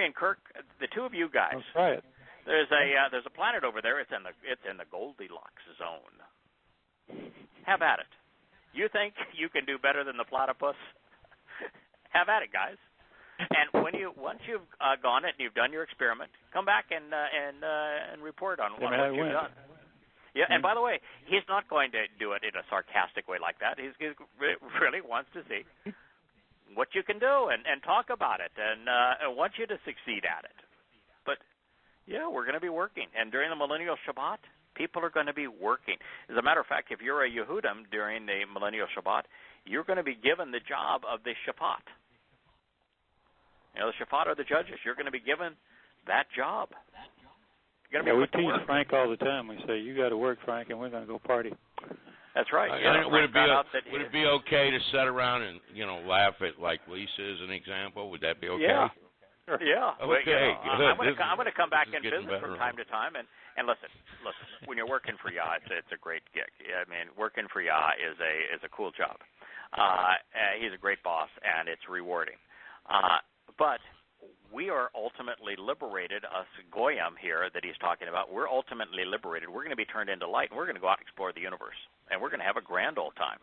and Kirk, the two of you guys. That's right. There's a planet over there. It's in the Goldilocks zone. Have at it. You think you can do better than the platypus? Have at it, guys. And once you've gone it and you've done your experiment, come back and report on what you've done. Yeah, and by the way, he's not going to do it in a sarcastic way like that. He really wants to see what you can do and talk about it and wants you to succeed at it. But, yeah, we're going to be working. And during the millennial Shabbat, People are going to be working. As a matter of fact, if you're a Yehudim during the millennial Shabbat, you're going to be given the job of the Shafat. You know, the Shafat are the judges. You're going to be given that job. You're going to be put to work. We tease Frank all the time. We say, you got to work, Frank, and we're going to go party. That's right. Would it be okay to sit around and, you know, laugh at, like, Lisa as an example? Would that be okay? Yeah. Yeah. Okay. Well, you know, I'm going to come back and visit better. from time to time. And listen, when you're working for Yah, it's a great gig. I mean, working for Yah is a cool job. He's a great boss, and it's rewarding. But we are ultimately liberated, us Goyim here that he's talking about, we're ultimately liberated. We're going to be turned into light, and we're going to go out and explore the universe. And we're going to have a grand old time.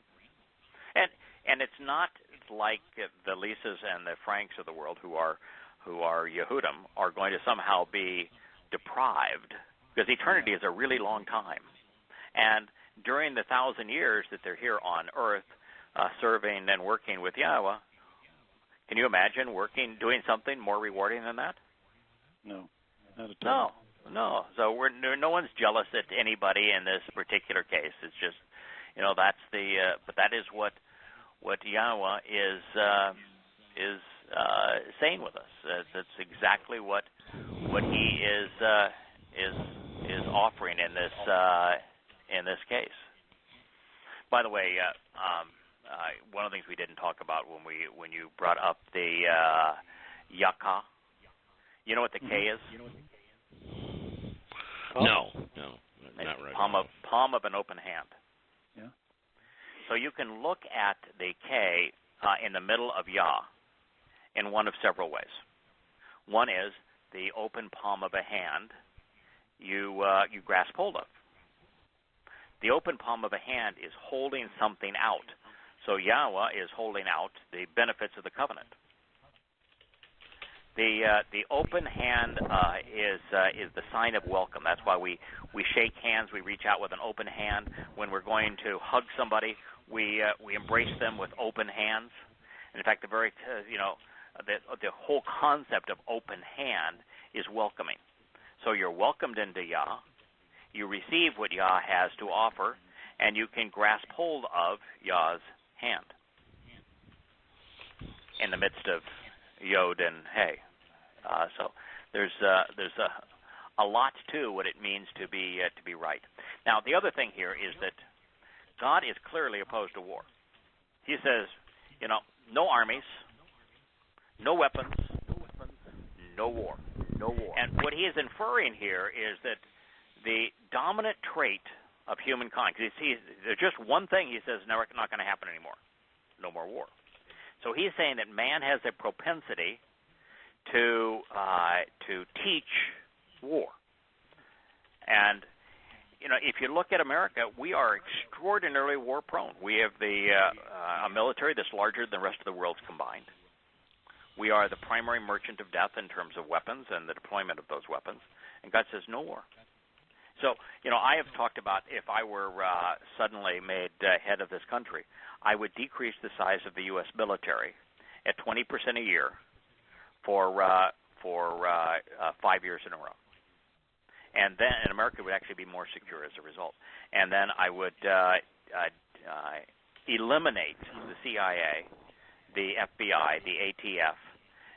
And it's not like the Lisas and the Franks of the world who are Yehudim are going to somehow be deprived, because eternity is a really long time. And during the 1,000 years that they're here on earth, serving and working with Yahowah, can you imagine doing something more rewarding than that? No, not at all. No. So no one's jealous at anybody in this particular case. It's just, you know, that's but that is what Yahowah is saying with us. That's exactly what he is offering in this case. By the way, one of the things we didn't talk about when you brought up the Yaka, you know what the K is? No, not right. Palm of an open hand. Yeah. So you can look at the K in the middle of Yah in one of several ways. One is the open palm of a hand you grasp hold of. The open palm of a hand is holding something out. So Yahowah is holding out the benefits of the covenant. The open hand is the sign of welcome. That's why we shake hands. We reach out with an open hand. When we're going to hug somebody, we embrace them with open hands. And in fact, the whole concept of open hand is welcoming. So you're welcomed into Yah. You receive what Yah has to offer, and you can grasp hold of Yah's hand in the midst of Yod and Hey. So there's a lot to what it means to be right. Now, the other thing here is that God is clearly opposed to war. He says, you know, no armies, no weapons, no war. No war. And what he is inferring here is that the dominant trait of humankind, because there's just one thing he says not going to happen anymore, no more war. So he's saying that man has a propensity to teach war. And, you know, if you look at America, we are extraordinarily war prone. We have a military that's larger than the rest of the world's combined. We are the primary merchant of death in terms of weapons and the deployment of those weapons. And God says no war. So, you know, I have talked about if I were suddenly made head of this country, I would decrease the size of the U.S. military at 20% a year for 5 years in a row. And then America would actually be more secure as a result. And then I would eliminate the CIA, the FBI, the ATF,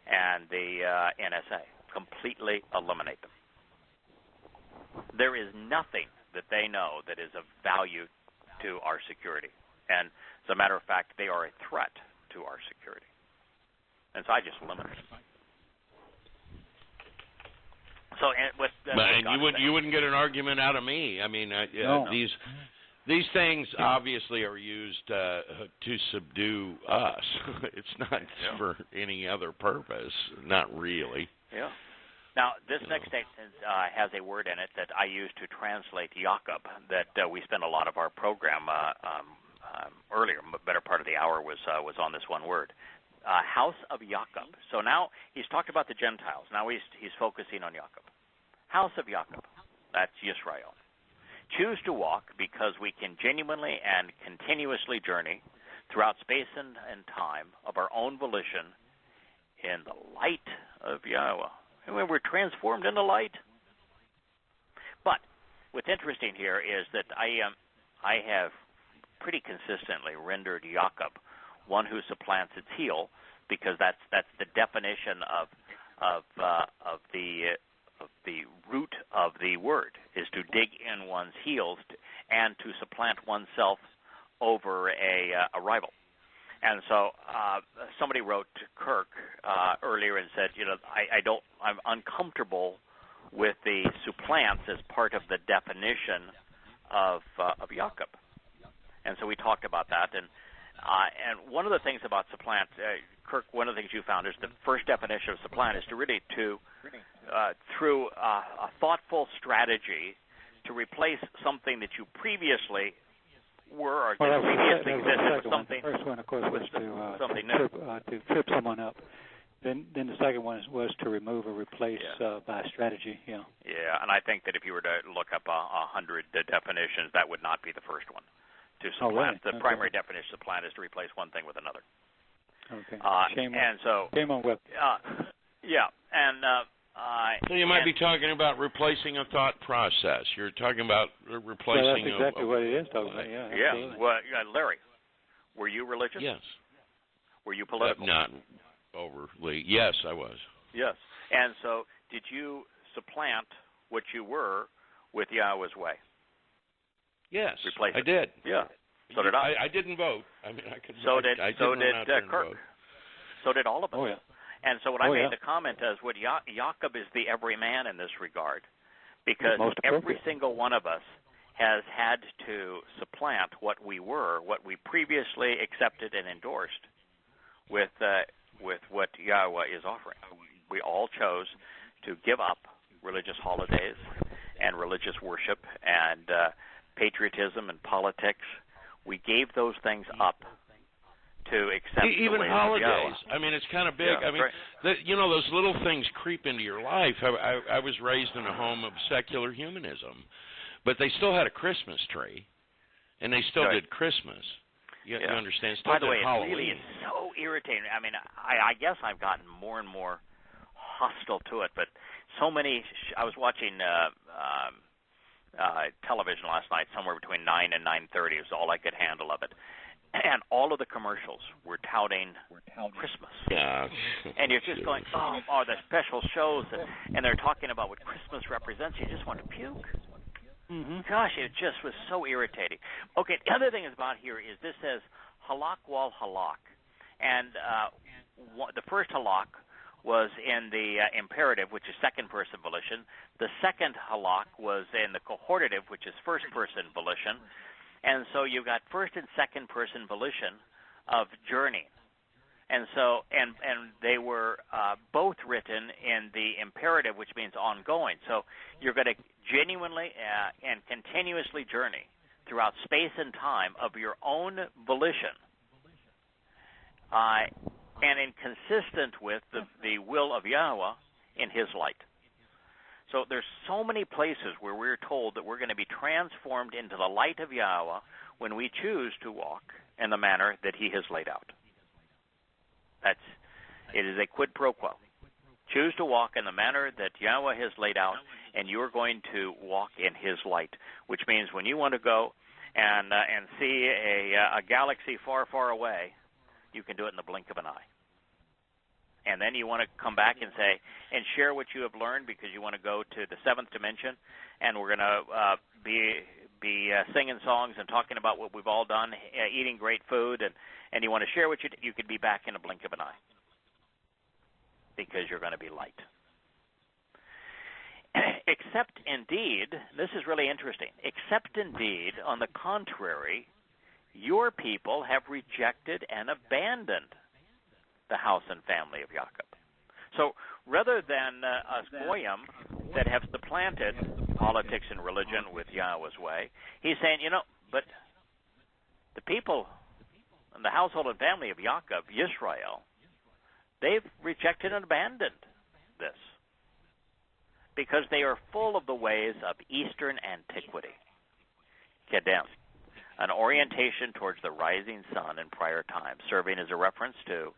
and the NSA. Completely eliminate them. There is nothing that they know that is of value to our security. And as a matter of fact, they are a threat to our security. And so I just eliminate them. So, you wouldn't get an argument out of me. I mean, no. These things obviously are used to subdue us. It's not for any other purpose. Not really. Yeah. Now, this next sentence has a word in it that I use to translate Jacob that we spent a lot of our program earlier. The better part of the hour was on this one word. House of Jacob. So now he's talked about the Gentiles. Now he's focusing on Jacob. House of Jacob. That's Yisrael. Choose to walk because we can genuinely and continuously journey throughout space and time of our own volition in the light of Yahowah. And we're transformed into light. But what's interesting here is that I have pretty consistently rendered Jacob one who supplants its heel, because that's the definition of the root of the word, is to dig in one's heels and to supplant oneself over a rival. And so somebody wrote to Kirk earlier and said, I'm uncomfortable with the supplants as part of the definition of Jacob. And so we talked about that. And one of the things about supplant, Kirk, one of the things you found is the first definition of supplant is through a thoughtful strategy to replace something that you previously were or that previously existed with something. The first one, of course, was to trip someone up. Then the second one was to remove or replace by strategy. Yeah. Yeah, and I think that if you were to look up 100 definitions, that would not be the first one. To supplant, the primary definition of supplant is to replace one thing with another. Okay. Shame on web. Yeah, and so you might be talking about replacing a thought process. You're talking about replacing. That's exactly what it is talking about. Yeah. Yeah. Well, Larry, were you religious? Yes. Were you political? Not overly. Yes, I was. Yes. And so, did you supplant what you were with Yahweh's way? Yes, Replace I it. did. Yeah. So did I. I didn't vote. I mean, I could. So did Kirk. Vote. So did all of us. Oh yeah. And so what I made the comment is, what Jacob is the everyman in this regard, because every single one of us has had to supplant what we were, what we previously accepted and endorsed, with what Yahweh is offering. We all chose to give up religious holidays and religious worship and patriotism and politics. We gave those things up to accept even the ways holidays. of Yahweh. I mean, it's kind of big. Yeah, I mean, those little things creep into your life. I was raised in a home of secular humanism, but they still had a Christmas tree, and they still did Christmas. You understand? Still By the way, Halloween. it really is so irritating. I mean, I guess I've gotten more and more hostile to it, but so many. I was watching television last night, somewhere between 9 and 9:30. It was all I could handle of it. And all of the commercials were touting Christmas. Yeah. And you're just going, oh, the special shows, and they're talking about what Christmas represents. You just want to puke. Mm-hmm. Gosh, it just was so irritating. Okay, the other thing about here is this says halak wal halak. And the first halak was in the imperative, which is second-person volition. The second halak was in the cohortative, which is first-person volition. And so you've got first and second person volition of journey. And so and they were both written in the imperative, which means ongoing. So you're going to genuinely and continuously journey throughout space and time of your own volition, and inconsistent with the will of Yahweh in His light. So there's so many places where we're told that we're going to be transformed into the light of Yahweh when we choose to walk in the manner that He has laid out. It is a quid pro quo. Choose to walk in the manner that Yahweh has laid out, and you're going to walk in His light, which means when you want to go and see a galaxy far, far away, you can do it in the blink of an eye. And then you want to come back and say, and share what you have learned, because you want to go to the seventh dimension, and we're going to be singing songs and talking about what we've all done, eating great food, and you want to share what you could be back in a blink of an eye, because you're going to be light. Except indeed, this is really interesting, except indeed, on the contrary, your people have rejected and abandoned the house and family of Jacob. So rather than us goyim that have supplanted politics and religion with Yahweh's way, he's saying, but the people in the household and family of Jacob, Yisrael, they've rejected and abandoned this because they are full of the ways of Eastern antiquity. Kedem, an orientation towards the rising sun in prior times, serving as a reference to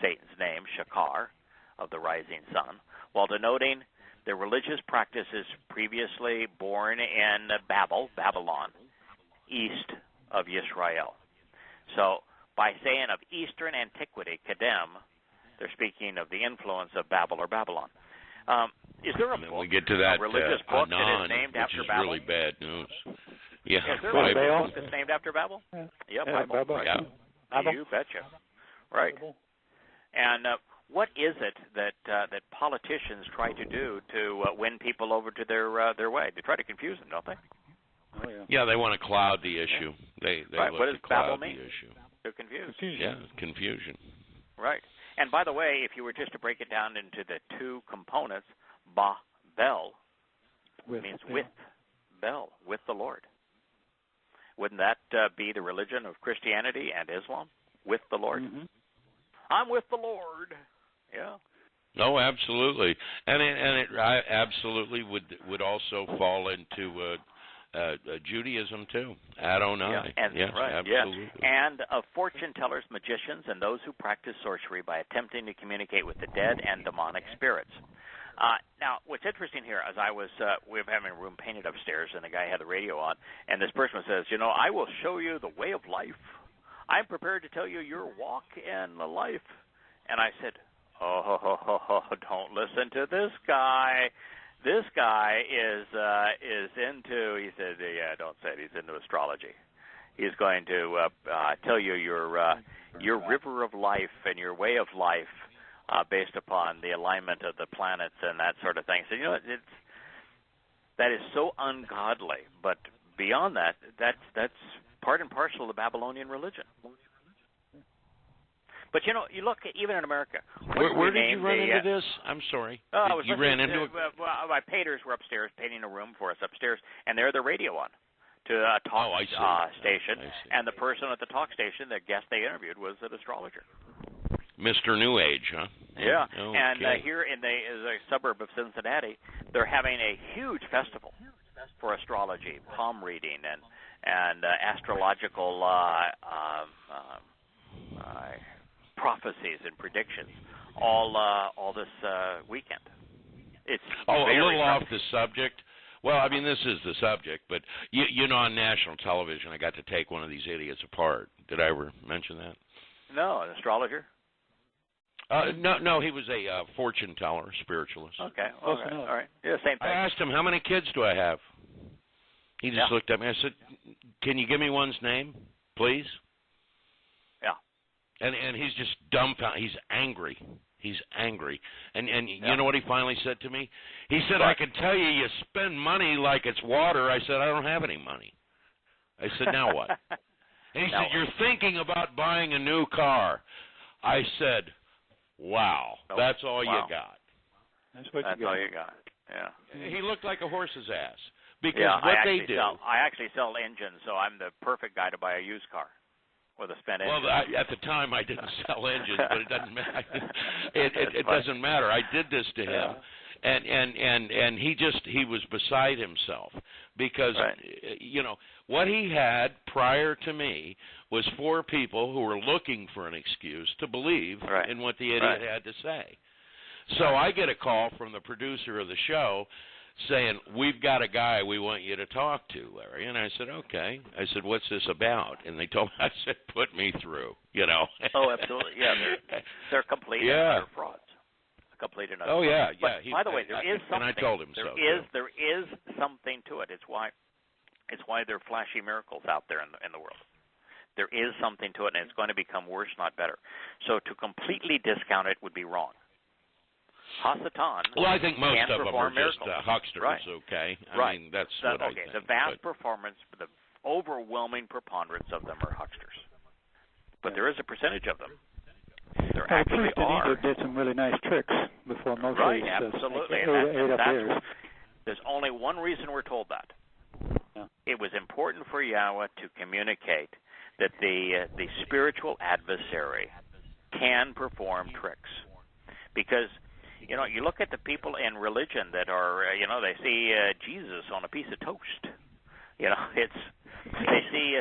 Satan's name, Shakar, of the rising sun, while denoting the religious practices previously born in Babylon, east of Yisrael. So by saying of Eastern antiquity, Kedem, they're speaking of the influence of Babel or Babylon. Is there a book, we get to that, a religious book that Anan, is named which after is Babel? really bad news. Yeah, Is there a book that's named after Babel? Yeah, Bible. Bible. Right. Yeah. You betcha. Right. And what is it that politicians try to do to win people over to their way? They try to confuse them, don't they? Oh, yeah. Yeah, they want to cloud the issue. They right. look What does to cloud Babel the mean? issue. To confuse. Yeah, confusion. Right. And by the way, if you were just to break it down into the two components, Ba-Bel means with Bel, with the Lord. Wouldn't that be the religion of Christianity and Islam? With the Lord. Mm-hmm. I'm with the Lord. Yeah. Oh, absolutely, and it absolutely would also fall into Judaism too. Adonai. Yeah, and, yes, right, absolutely. Yeah. And of fortune tellers, magicians, and those who practice sorcery by attempting to communicate with the dead and demonic spirits. Now, what's interesting here, as we were having a room painted upstairs, and the guy had the radio on, and this person says, I will show you the way of life. I'm prepared to tell you your walk in the life. And I said, don't listen to this guy. This guy is into, he said, don't say it, he's into astrology. He's going to tell you your river of life and your way of life based upon the alignment of the planets and that sort of thing. So, that is so ungodly. But beyond that, that's part and parcel of the Babylonian religion. But, you look, even in America. Where did you run into this? I'm sorry. You ran into it? My painters were upstairs painting a room for us upstairs, and there the radio on to a talk station. And the person at the talk station, the guest they interviewed, was an astrologer. Mr. New Age, huh? Yeah. Okay. And here in the suburb of Cincinnati, they're having a huge festival for astrology, palm reading, and astrological prophecies and predictions all this weekend. It's a little off the subject. Well, I mean, this is the subject, but on national television, I got to take one of these idiots apart. Did I ever mention that? No, an astrologer? No, he was a fortune teller, spiritualist. Okay, all right. Yeah, same thing. I asked him, how many kids do I have? He just looked at me. I said, can you give me one's name, please? And he's just dumbfounded. He's angry. And you know what he finally said to me? He said, I can tell you spend money like it's water. I said, I don't have any money. I said, now what? And he said, you're thinking about buying a new car. I said, wow, that's all you got. That's all you got. Yeah. He looked like a horse's ass. Because I actually sell engines, so I'm the perfect guy to buy a used car. With a spent engine. Well, at the time I didn't sell engines, but it doesn't matter. It doesn't matter. I did this to him, and he was beside himself because what he had prior to me was 4 people who were looking for an excuse to believe in what the idiot had to say. So I get a call from the producer of the show saying, we've got a guy we want you to talk to, Larry. And I said, okay. I said, what's this about? And they told me, I said, put me through, Oh, absolutely. Yeah, they're complete and utter frauds. Complete and utter frauds. Yeah. But, by the way, there is something. And I told him there is something to it. It's why there are flashy miracles out there in the world. There is something to it, and it's going to become worse, not better. So to completely discount it would be wrong. Hasatan. Well, I think most of them are miracles. just hucksters, okay? I mean, that's what I think. The vast performance, the overwhelming preponderance of them are hucksters. But there is a percentage of them. There actually are. Did some really nice tricks before most of these. Absolutely. There's only one reason we're told that. Yeah. It was important for Yahweh to communicate that the spiritual adversary can perform tricks. Because you look at the people in religion that are, they see Jesus on a piece of toast. They see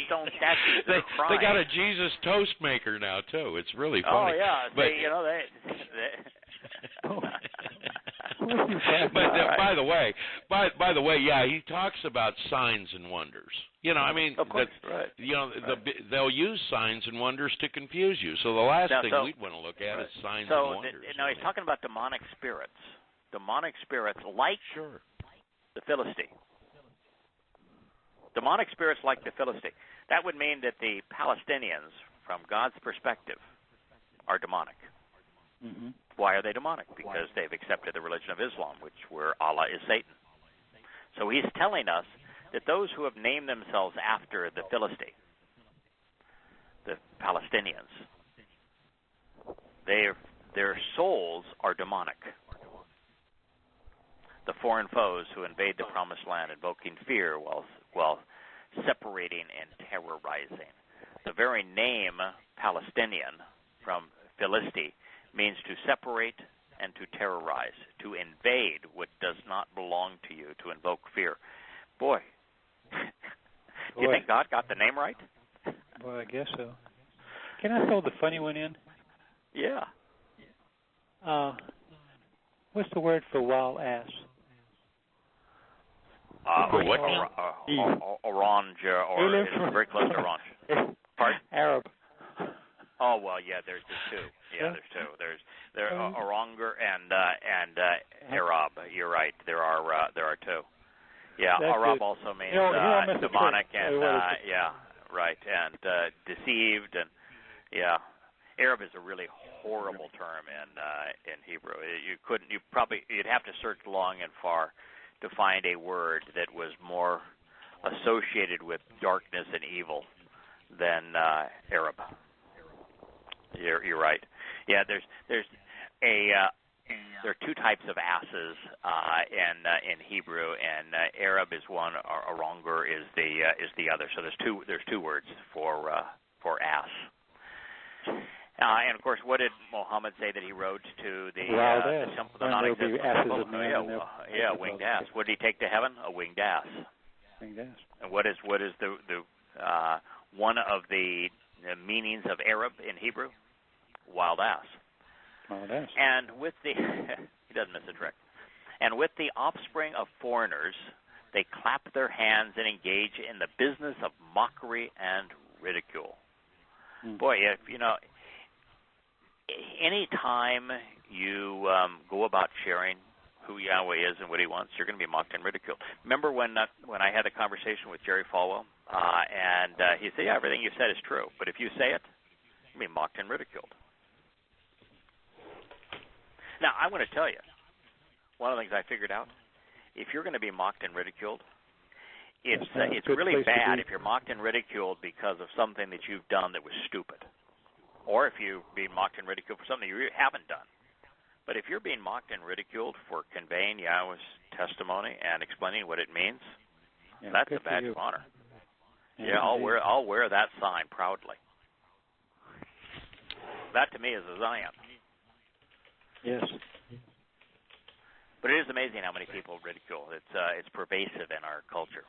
stone statues. They got a Jesus toast maker now too. It's really funny. Oh yeah, but, by the way, yeah, he talks about signs and wonders. You know, I mean, of course, right. You know, they'll use signs and wonders to confuse you. So the last thing we'd want to look at is signs and wonders. No, he's talking about demonic spirits. Demonic spirits like the Philistine. Demonic spirits like the Philistine. That would mean that the Palestinians, from God's perspective, are demonic. Mm-hmm. Why are they demonic? Because they've accepted the religion of Islam, where Allah is Satan. So he's telling us that those who have named themselves after the Philistine, the Palestinians, their souls are demonic. The foreign foes who invade the promised land, invoking fear while separating and terrorizing. The very name Palestinian from Philistine means to separate and to terrorize, to invade what does not belong to you, to invoke fear. Boy, do you think God got the name right? Well, I guess so. Can I throw the funny one in? Yeah. What's the word for wild ass? Orange, or it's very close to orange. Pardon? Arab. Oh well, yeah. There's two. Yeah, there's two. There's Oranger and Arab. You're right. There are two. Yeah, Arab also means demonic and right, and deceived, and Arab is a really horrible term in Hebrew. You'd have to search long and far to find a word that was more associated with darkness and evil than Arab. You're right. Yeah, there are two types of asses in Hebrew, and Arab is one, Oranger is the other. So there's two words for ass. And of course, what did Muhammad say that he rode to the temple of the non-existent temple? Winged ass. What did he take to heaven? A winged ass. Winged ass. And what is the one of the meanings of Arab in Hebrew? Wild ass. Wild ass. And with the he doesn't miss a trick. And with the offspring of foreigners, they clap their hands and engage in the business of mockery and ridicule. Boy, if any time you go about sharing who Yahweh is and what He wants, you're going to be mocked and ridiculed. Remember when I had a conversation with Jerry Falwell, and he said, "Yeah, everything you said is true, but if you say it, you'll be mocked and ridiculed." Now, I want to tell you, one of the things I figured out: if you're going to be mocked and ridiculed, it's really bad if you're mocked and ridiculed because of something that you've done that was stupid, or if you're being mocked and ridiculed for something you haven't done. But if you're being mocked and ridiculed for conveying Yahweh's testimony and explaining what it means, that's a badge of honor. Yeah, I'll wear that sign proudly. That to me is a Zion. Yes. But it is amazing how many people ridicule. It's pervasive in our culture.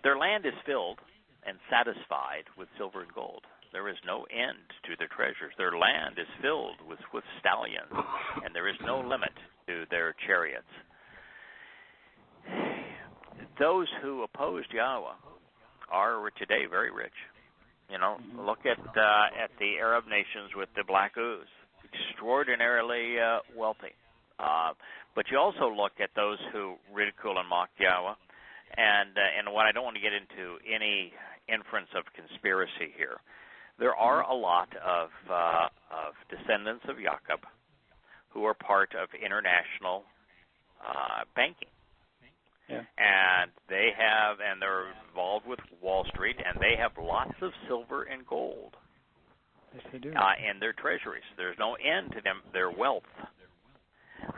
Their land is filled and satisfied with silver and gold. There is no end to their treasures. Their land is filled with swift stallions, and there is no limit to their chariots. Those who opposed Yahweh are today very rich. Look at the Arab nations with the black ooze, extraordinarily wealthy. But you also look at those who ridicule and mock Yahweh, and what I don't want to get into any inference of conspiracy here. There are a lot of descendants of Jacob who are part of international banking. Yeah. And they're involved with Wall Street, and they have lots of silver and gold. Yes, they do. In their treasuries. There's no end to their wealth.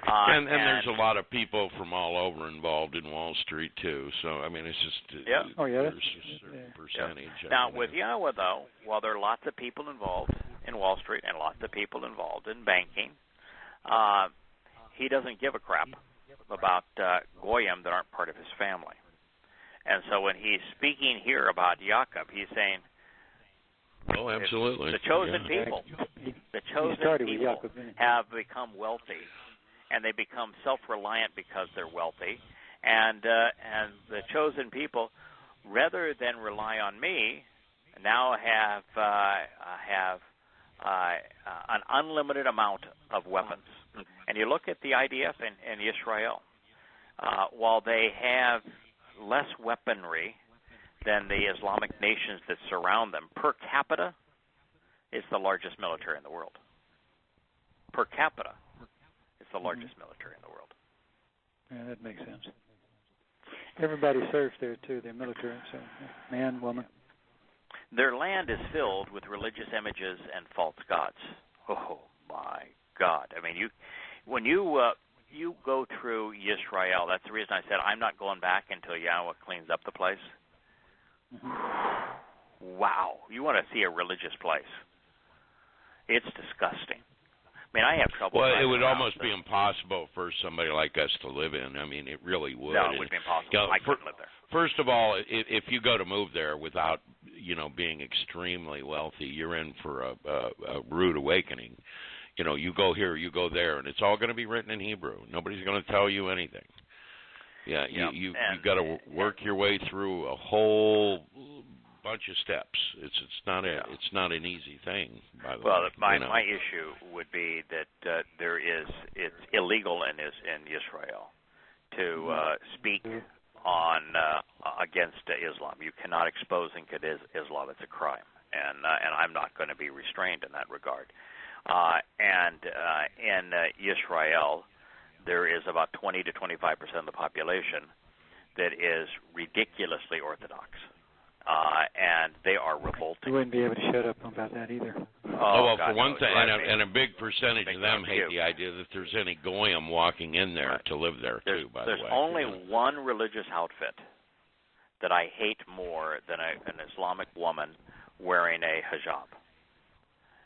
And there's a lot of people from all over involved in Wall Street too. So I mean, it's just there's a certain percentage. Now with Yahweh though, while there are lots of people involved in Wall Street and lots of people involved in banking, He doesn't give a crap about Goyim that aren't part of His family. And so when He's speaking here about Jacob, He's saying, "Oh, absolutely, the chosen people, have become wealthy." and they become self-reliant because they're wealthy, and the chosen people, rather than rely on me, now have an unlimited amount of weapons. And you look at the IDF in Israel, while they have less weaponry than the Islamic nations that surround them, per capita, it's the largest military in the world. Per capita, it's the largest military in the world. Yeah, that makes sense. Everybody serves there, too, their military, so man, woman. Their land is filled with religious images and false gods. Oh, my God. I mean, when you go through Israel, that's the reason I said I'm not going back until Yahweh cleans up the place. Wow. You want to see a religious place. It's disgusting. I mean, I have trouble. Well, it would almost be impossible for somebody like us to live in. I mean, it really would. No, it would be impossible. You know, I couldn't live there. First of all, if you go to move there without, being extremely wealthy, you're in for a rude awakening. You go here, you go there, and it's all going to be written in Hebrew. Nobody's going to tell you anything. Yeah, you've got to work your way through a whole bunch of steps. It's not an easy thing. By the way. Well, my issue would be that it's illegal in Israel to speak on against Islam. You cannot expose Islam. It's a crime, and I'm not going to be restrained in that regard. And in Israel, there is about 20 to 25% of the population that is ridiculously Orthodox. And they are revolting. You wouldn't be able to shut up about that either. Well, for one thing, and a big percentage of them hate the idea that there's any goyim walking in there to live there, too, by the way. There's only one religious outfit that I hate more than an Islamic woman wearing a hijab.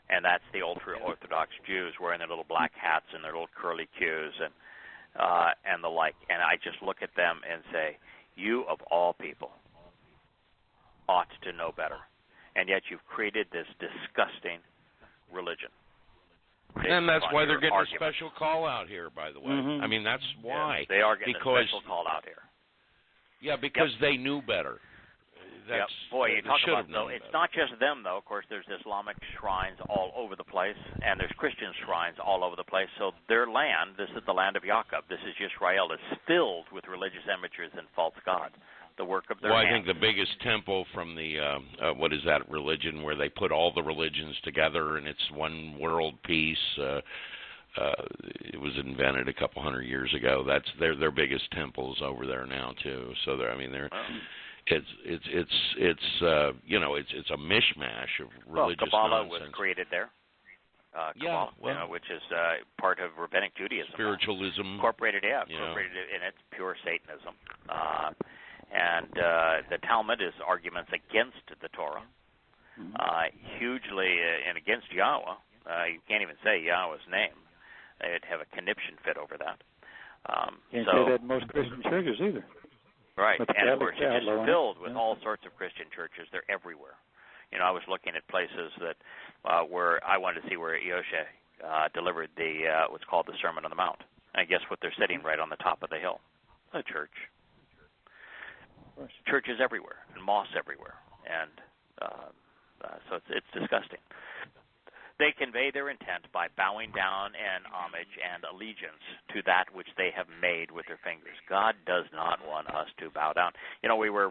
And that's the ultra-Orthodox Jews wearing their little black hats and their little curly cues and the like. And I just look at them and say, you of all people ought to know better. And yet you've created this disgusting religion. And that's why they're getting a special call out here, by the way. I mean, that's why. Yeah, they are getting a special call out here. Yeah, because they knew better. Boy, you talk about, though, it's not just them, though. Of course, there's Islamic shrines all over the place, and there's Christian shrines all over the place. So their land, this is the land of Yaakov, this is Israel, is filled with religious images and false gods. The work of their hands. I think the biggest temple from the, what is that religion, where they put all the religions together and it's one world peace. It was invented a couple hundred years ago. That's their biggest temples over there now, too. So it's a mishmash of religious Kabbalah nonsense. was created there. Kabbalah, which is part of rabbinic Judaism. Spiritualism. Incorporated in its pure Satanism. And the Talmud is arguments against the Torah, hugely and against Yahweh. You can't even say Yahweh's name. They'd have a conniption fit over that. Can't say that in most Christian churches either. Right, and of course it's just filled with all sorts of Christian churches. They're everywhere. I was looking at places that where I wanted to see where Yahshua delivered what's called the Sermon on the Mount. And guess what? They're sitting right on the top of the hill. A church. Churches everywhere and mosques everywhere, and so it's disgusting. They convey their intent by bowing down in homage and allegiance to that which they have made with their fingers. God does not want us to bow down. We were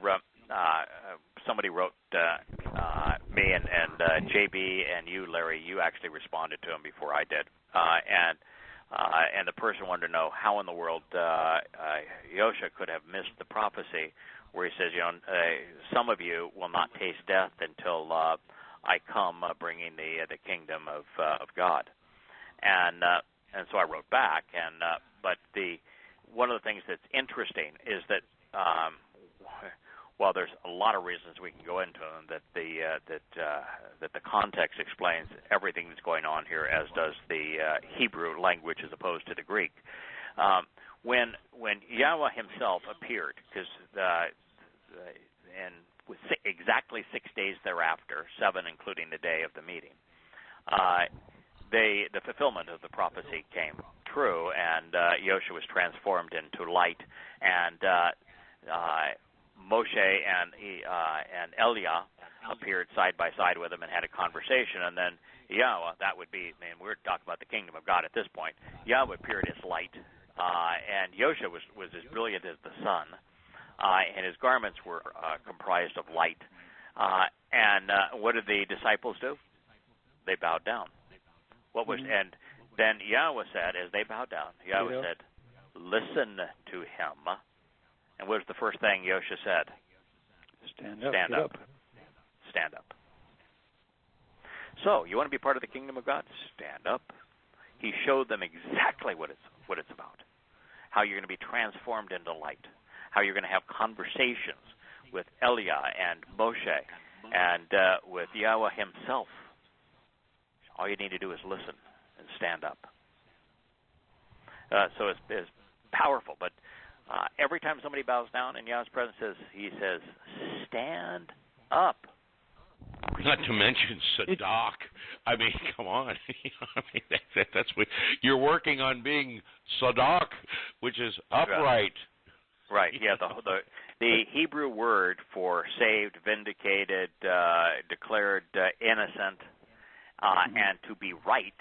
somebody wrote me and JB and you, Larry. You actually responded to him before I did, and the person wanted to know how in the world Yahshua could have missed the prophecy where he says, some of you will not taste death until I come bringing the kingdom of God. And so I wrote back. But one of the things that's interesting is that while there's a lot of reasons we can go into them, that the context explains everything that's going on here, as does the Hebrew language as opposed to the Greek. When Yahweh himself appeared, because exactly 6 days thereafter, 7 including the day of the meeting, the fulfillment of the prophecy came true, and Yosha was transformed into light, and Moshe and Eliah appeared side by side with him and had a conversation, and then Yahweh, that would be, we're talking about the kingdom of God at this point, Yahweh appeared as light, and Yosha was as brilliant as the sun, and his garments were comprised of light. And what did the disciples do? They bowed down. And then Yahweh said, as they bowed down, Yahweh said, listen to him. And what was the first thing Yosha said? Stand up. Stand up. Stand up. So, you want to be part of the kingdom of God? Stand up. He showed them exactly what it's about. How you're going to be transformed into light. How you're going to have conversations with Eliah and Moshe and with Yahweh himself. All you need to do is listen and stand up. So it's powerful. But every time somebody bows down in Yahweh's presence, he says, stand up. Not to mention Sadak. I mean, come on. I mean, that's what you're working on, being Sadak, which is upright. Right. Yeah. The Hebrew word for saved, vindicated, declared innocent, and to be right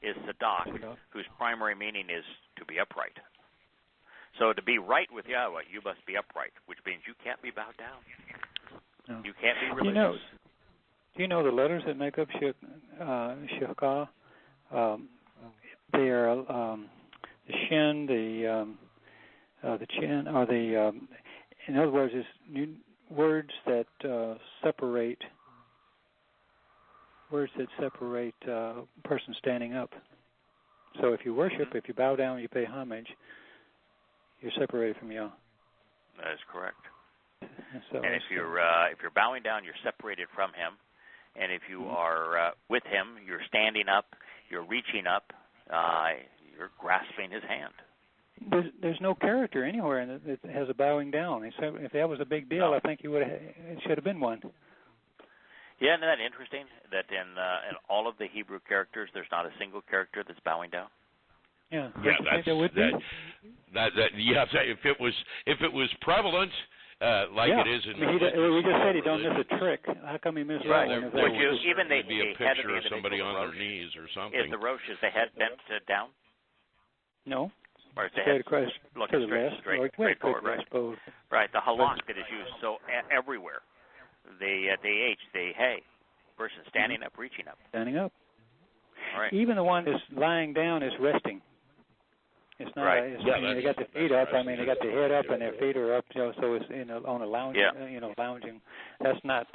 is Sadak, whose primary meaning is to be upright. So to be right with Yahweh, you must be upright, which means you can't be bowed down. No. You can't be religious. Do you know the letters that make up Shekah? They are the shin, the chin, or the. In other words, it's words that separate a person standing up. So if you worship, if you bow down, you pay homage, you're separated from Yah. That is correct. So, and if you're bowing down, you're separated from him. And if you are with him, you're standing up, you're reaching up, you're grasping his hand. There's no character anywhere that has a bowing down. If that was a big deal, I think it should have been one. Yeah, isn't that interesting? That in all of the Hebrew characters, there's not a single character that's bowing down. Yeah, that if it was prevalent. It is in we just said he don't miss a trick. How come he missed that one? Even the head picture of somebody on their knees or something. Is the rosh, is the head bent down? No. Or is the head looking straight forward, right? Right, the halak that is used so everywhere. The H, the hey, person standing up, reaching up. Standing up. All right. Even the one that's lying down is resting. It's not. Right. They got the feet up. I mean, they got the head up and their feet are up. So it's on a lounge. Yeah. Lounging. That's not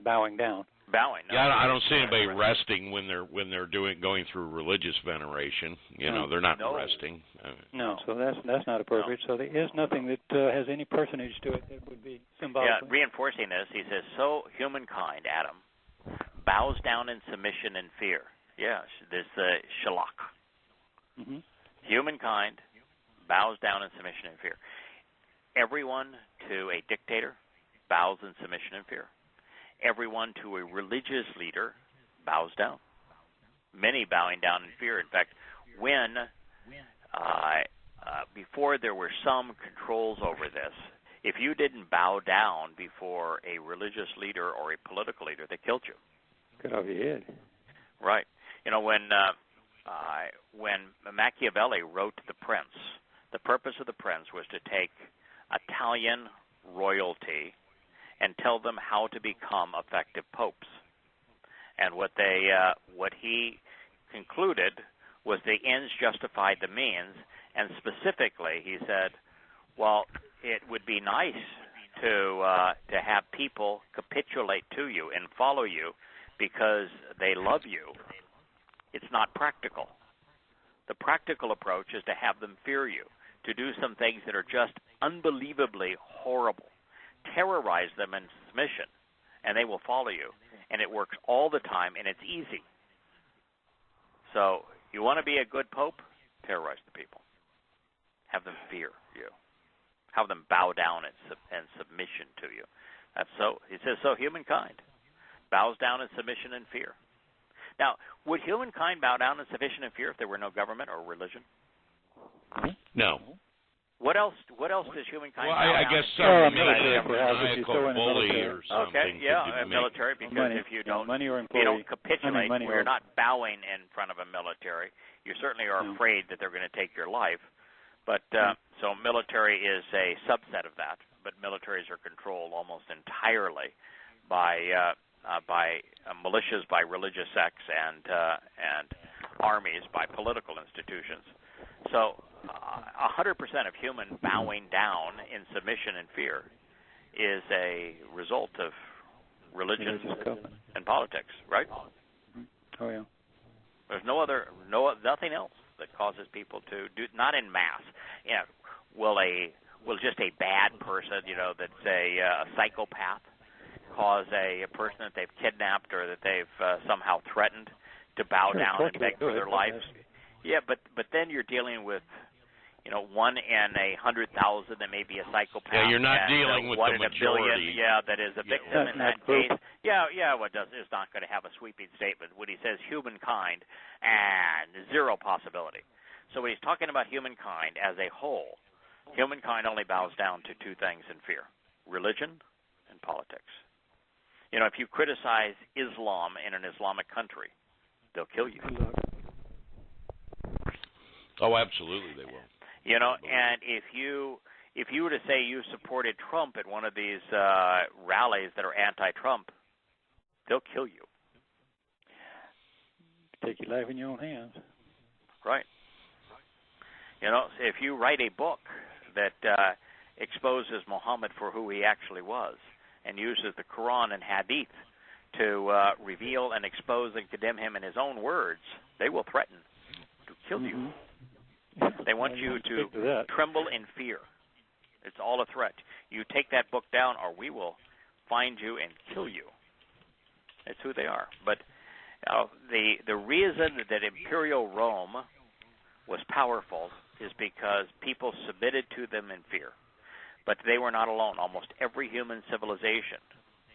bowing down. Bowing. No. Yeah, I don't see anybody resting when they're going through religious veneration. They're not resting. No. So that's not appropriate. No. So there is nothing that has any personage to it that would be symbolic. Yeah. Reinforcing this, he says, so humankind, Adam, bows down in submission and fear. Yes, this shalak. Mm-hmm. Humankind bows down in submission and fear. Everyone to a dictator bows in submission and fear. Everyone to a religious leader bows down. Many bowing down in fear. In fact, when before there were some controls over this, if you didn't bow down before a religious leader or a political leader, they killed you. Cut off your head. Right. When Machiavelli wrote The Prince, the purpose of The Prince was to take Italian royalty and tell them how to become effective popes. And what he concluded was the ends justified the means, and specifically he said, well, it would be nice to have people capitulate to you and follow you because they love you. It's not practical. The practical approach is to have them fear you, to do some things that are just unbelievably horrible. Terrorize them in submission, and they will follow you. And it works all the time, and it's easy. So you want to be a good pope? Terrorize the people. Have them fear you. Have them bow down in submission to you. That's so. He says, so humankind bows down in submission and fear. Now, would humankind bow down in sufficient in fear if there were no government or religion? No. What else does humankind Well, bow I down guess in? some military, perhaps, if you throw maniacal in the bully military. or something. Okay, yeah, could be military, because money, if you don't, money or if you don't employee. capitulate, money well, you're or- not bowing in front of a military. You certainly are No. afraid that they're going to take your life. But so military is a subset of that. But militaries are controlled almost entirely by militias, by religious sects, and armies, by political institutions. So 100% of human bowing down in submission and fear is a result of religion and politics, right? Oh yeah. There's nothing else that causes people to do, not in mass. You know, will just a bad person, you know, that's a psychopath, cause a person that they've kidnapped or that they've somehow threatened to bow down and beg for their lives? Yeah, but then you're dealing with, you know, 1 in 100,000 that may be a psychopath. Yeah, you're not and, dealing with 1 the in a billion, majority. yeah, that is a victim in that group. case. Yeah, what does is not going to have a sweeping statement when he says humankind and zero possibility. So when he's talking about humankind as a whole, humankind only bows down to 2 things in fear: religion and politics. You know, if you criticize Islam in an Islamic country, they'll kill you. Oh, absolutely they will. You know, and if you were to say you supported Trump at one of these rallies that are anti-Trump, they'll kill you. Take your life in your own hands. Right. You know, if you write a book that exposes Muhammad for who he actually was and uses the Quran and Hadith to reveal and expose and condemn him in his own words, they will threaten to kill you. They want you to tremble in fear. It's all a threat. You take that book down or we will find you and kill you. That's who they are. But the reason that Imperial Rome was powerful is because people submitted to them in fear. But they were not alone. Almost every human civilization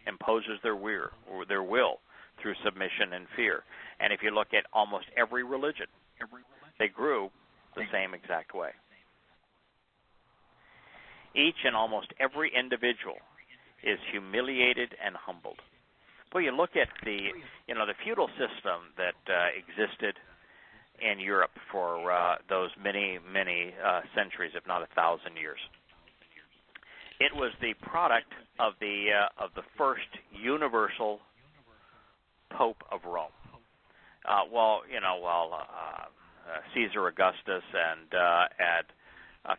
imposes their will through submission and fear. And if you look at almost every religion, they grew the same exact way. Each and almost every individual is humiliated and humbled. Well, you look at the feudal system that existed in Europe for those many centuries, if not 1,000 years. It was the product of the first universal Pope of Rome. While Caesar Augustus and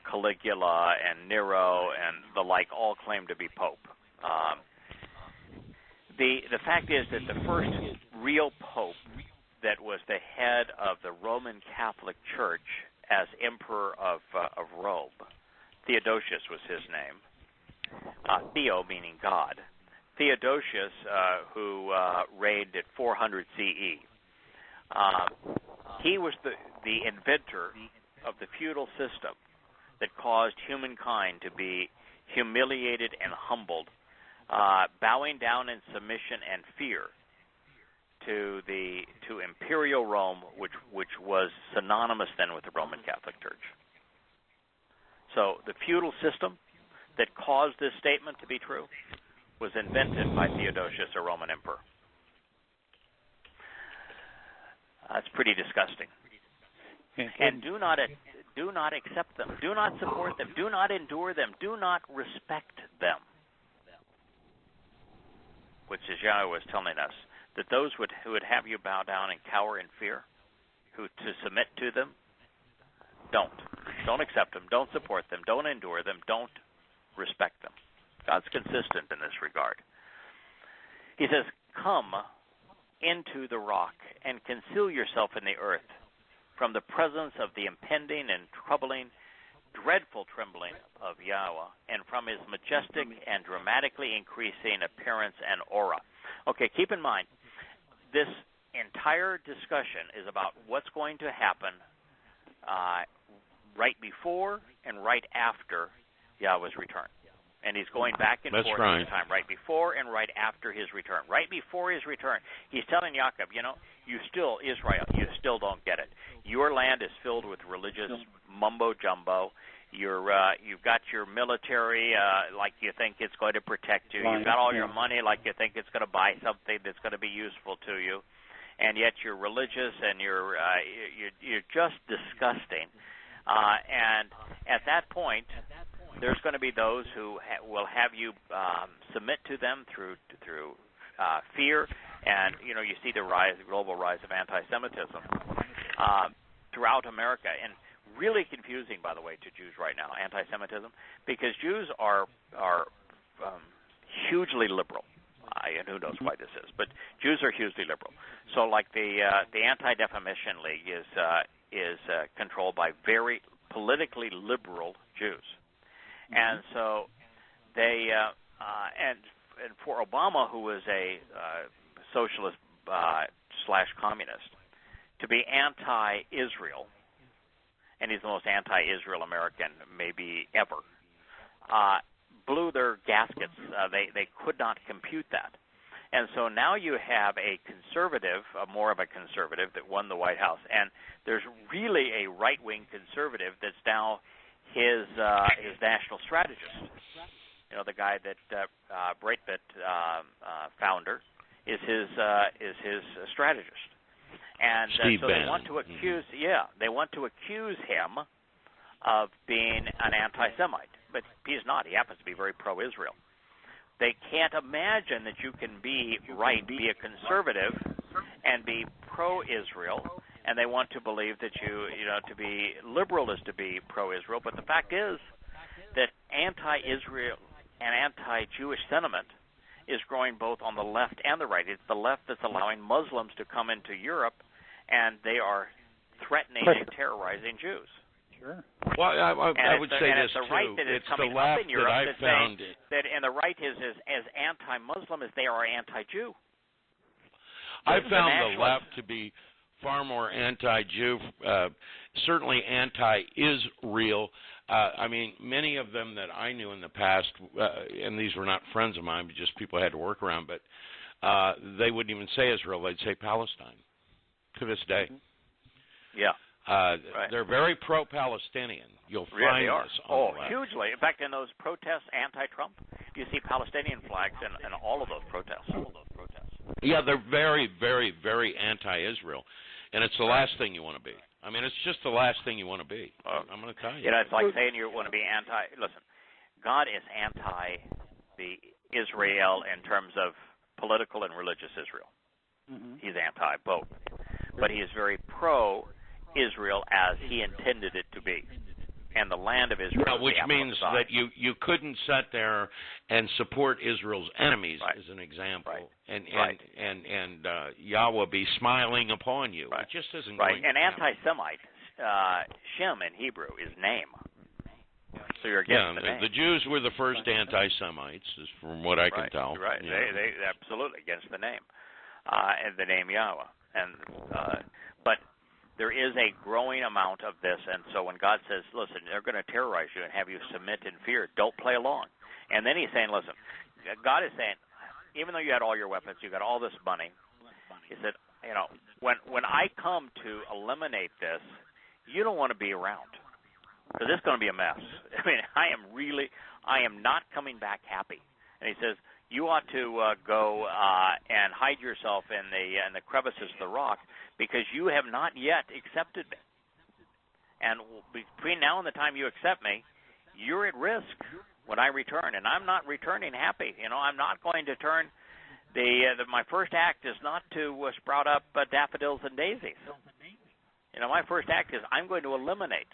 Caligula and Nero and the like all claimed to be Pope. The fact is that the first real Pope that was the head of the Roman Catholic Church as Emperor of Rome, Theodosius was his name. Theo meaning God. Theodosius, who reigned at 400 CE. He was the inventor of the feudal system that caused humankind to be humiliated and humbled, bowing down in submission and fear to Imperial Rome, which was synonymous then with the Roman Catholic Church. So the feudal system that caused this statement to be true was invented by Theodosius, a Roman emperor. That's pretty disgusting. And do not accept them. Do not support them. Do not endure them. Do not respect them. Which is Yahweh was telling us that those who would have you bow down and cower in fear, to submit to them, don't accept them. Don't support them. Don't endure them. Don't respect them. God's consistent in this regard. He says, "Come into the rock and conceal yourself in the earth from the presence of the impending and troubling, dreadful trembling of Yahweh, and from his majestic and dramatically increasing appearance and aura." Okay, keep in mind, this entire discussion is about what's going to happen right before and right after Yahweh's return. And he's going back and forth all the time, right before and right after his return. Right before his return, he's telling Jacob, Israel, you still don't get it. Your land is filled with religious mumbo-jumbo. You've got your military like you think it's going to protect you. You've got all your money like you think it's going to buy something that's going to be useful to you. And yet you're religious and you're just disgusting. And at that point, there's going to be those who will have you submit to them through fear, and you see the global rise of anti-Semitism throughout America, and really confusing, by the way, to Jews right now, anti-Semitism, because Jews are hugely liberal. And who knows why this is, but Jews are hugely liberal. So, like the Anti-Defamation League is controlled by very politically liberal Jews. And so they and for Obama, who was a socialist / communist, to be anti-Israel, and he's the most anti-Israel American maybe ever, blew their gaskets. They could not compute that. And so now you have a conservative, more of a conservative, that won the White House, and there's really a right-wing conservative that's now his national strategist. The guy that Breitbart founder is his strategist, and so they want to accuse him of being an anti-Semite, but he's not. He happens to be very pro-Israel. They can't imagine that you can be a conservative, and be pro-Israel, and they want to believe that to be liberal is to be pro-Israel. But the fact is that anti-Israel and anti-Jewish sentiment is growing both on the left and the right. It's the left that's allowing Muslims to come into Europe, and they are threatening and terrorizing Jews. Sure. Well, I would say this too. Right that it's coming the left up in Europe that I found that, and the right is as anti-Muslim as they are anti-Jew. I found the left to be far more anti-Jew, certainly anti-Israel. I mean, many of them that I knew in the past, and these were not friends of mine, but just people I had to work around, but they wouldn't even say Israel. They'd say Palestine to this day. Yeah. Right. They're very pro-Palestinian. You'll find they are. this on the left. Hugely. In fact, in those protests, anti-Trump, you see Palestinian flags in all of those protests. Yeah, they're very, very, very anti-Israel, and it's the last thing you want to be. I mean, it's just the last thing you want to be. I'm going to tell you. It's like saying you want to be anti. Listen, God is anti the Israel in terms of political and religious Israel. Mm-hmm. He's anti both, but he is very pro-Israel as he intended it to be, and the land of Israel. Which means that you couldn't sit there and support Israel's enemies, as an example, and Yahweh be smiling upon you. It just isn't going to happen. Anti-Semite, Shem in Hebrew is name. So you're against the name. The Jews were the first anti-Semites, from what I can tell. Right, they absolutely against the name, and the name Yahweh, but there is a growing amount of this, and so when God says, listen, they're going to terrorize you and have you submit in fear, don't play along. And then he's saying, listen, God is saying, even though you had all your weapons, you got all this money, he said, when I come to eliminate this, you don't want to be around, because this is going to be a mess. I mean, I am not coming back happy. And he says, you ought to go and hide yourself in the crevices of the rock, because you have not yet accepted me. And between now and the time you accept me, you're at risk when I return. And I'm not returning happy. I'm not going to turn my first act is not to sprout up daffodils and daisies. My first act is I'm going to eliminate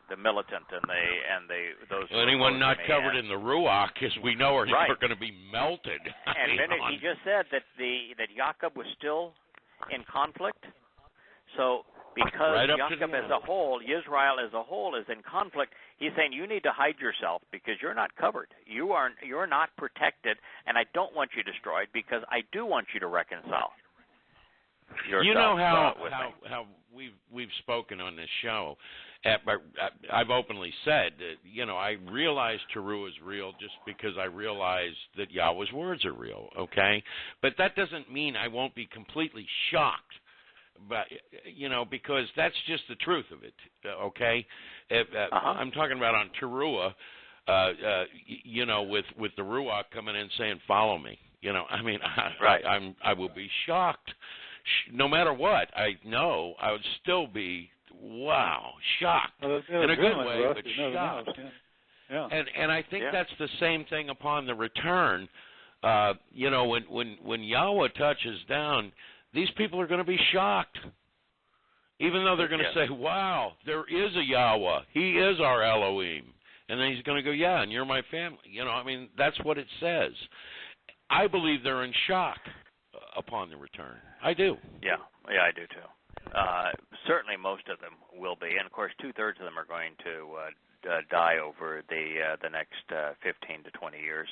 the militant and those. Anyone not covered in the ruach, as we know, are going to be melted. And then he just said that Jacob was still in conflict. So because Jacob as a whole, Israel as a whole, is in conflict, he's saying you need to hide yourself because you're not covered. You're not protected, and I don't want you destroyed because I do want you to reconcile. You know how we've spoken on this show, I've openly said that, I realize Towrah is real just because I realize that Yahweh's words are real, okay? But that doesn't mean I won't be completely shocked, but because that's just the truth of it, okay? I'm talking about on Towrah, with the Ruach coming in saying, "Follow me." I will be shocked. No matter what, I know I would still be, wow, shocked in a good way, but shocked. Yeah. And I think that's the same thing upon the return. When Yahweh touches down, these people are going to be shocked, even though they're going to say, "Wow, there is a Yahweh. He is our Elohim." And then he's going to go, "Yeah, and you're my family." That's what it says. I believe they're in shock upon the return. I do. Yeah, I do too. Certainly, most of them will be, and of course, 2/3 of them are going to die over the next 15 to 20 years,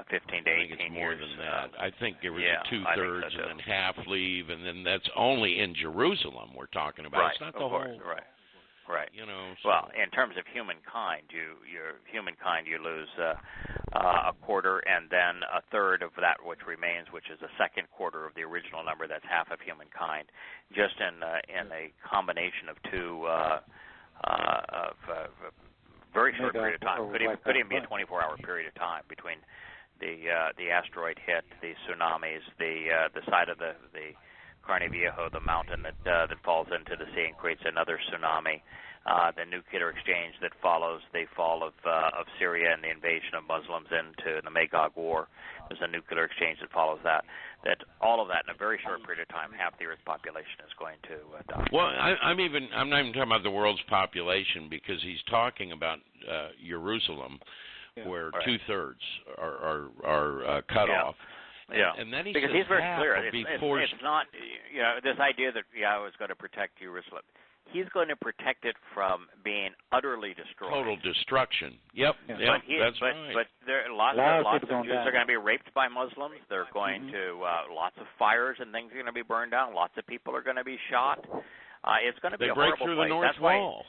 15 to 18 years. I think it's more than that. I think it was 2/3, so and then half leave, and then that's only in Jerusalem we're talking about. Right, it's not the of course, whole. Right. So. Well, in terms of humankind, you lose a quarter, and then a third of that which remains, which is a second quarter of the original number. That's half of humankind, just in a combination of two of very short period of time. Could even be a 24-hour period of time between the asteroid hit, the tsunamis, the side of the Carne Viejo, the mountain that falls into the sea and creates another tsunami, the nuclear exchange that follows the fall of Syria and the invasion of Muslims into the Magog War. There's a nuclear exchange that follows that. That all of that in a very short period of time, half the Earth's population is going to die. Well, I'm not even talking about the world's population, because he's talking about Jerusalem, where 2/3 are cut off. Yeah, and then because he's very clear. It's not, this idea that Yahweh is going to protect Jerusalem. He's going to protect it from being utterly destroyed. Total destruction. Yep. That's right. But there are lots of Jews are going to be raped by Muslims. They're going to lots of fires and things are going to be burned down. Lots of people are going to be shot. It's going to be a horrible place. They break through the North Wall.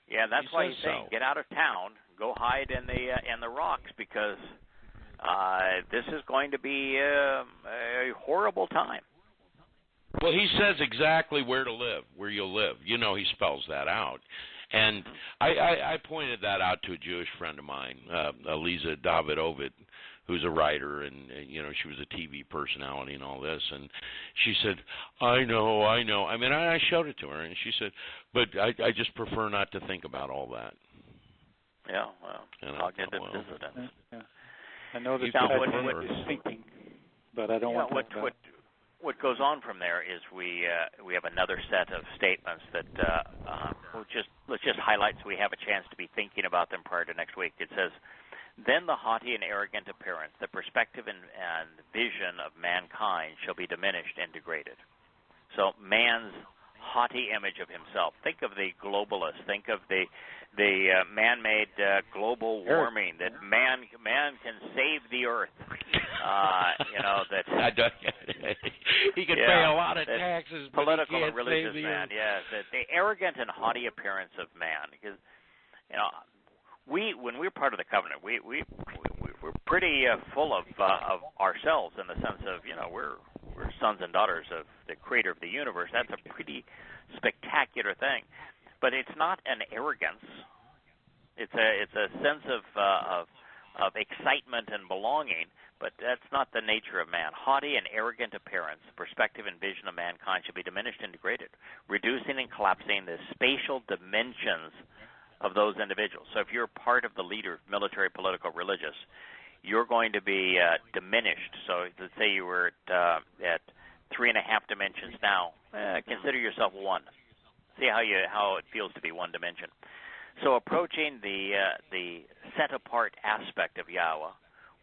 That's why he's saying, get out of town, go hide in the rocks, because this is going to be a horrible time. Well, he says exactly where to live, where you'll live. He spells that out. And I pointed that out to a Jewish friend of mine, Eliza Davidovit, who's a writer, and she was a TV personality and all this. And she said, I know. I mean, I showed it to her, and she said, but I just prefer not to think about all that. Yeah, well, cognitive dissonance. Yeah. I know that what is thinking, but I don't want to talk about it. What goes on from there is we have another set of statements that let's just highlight so we have a chance to be thinking about them prior to next week. It says, "Then the haughty and arrogant appearance, the perspective and vision of mankind shall be diminished and degraded." So man's haughty image of himself. Think of the globalists. Think of the man-made global warming, that man can save the earth. That he could pay a lot of taxes, but political he can't and religious save the man. earth. Yes, the arrogant and haughty appearance of man. Because when we're part of the covenant, we're pretty full of ourselves, in the sense of we're sons and daughters of the Creator of the universe. That's a pretty spectacular thing. But it's not an arrogance. It's a sense of excitement and belonging, but that's not the nature of man. Haughty and arrogant appearance, perspective and vision of mankind should be diminished and degraded, reducing and collapsing the spatial dimensions of those individuals. So if you're part of the leader, military, political, religious, you're going to be diminished. So let's say you were at 3.5 dimensions now. Consider yourself 1. See how it feels to be 1 dimension. So approaching the set apart aspect of Yahweh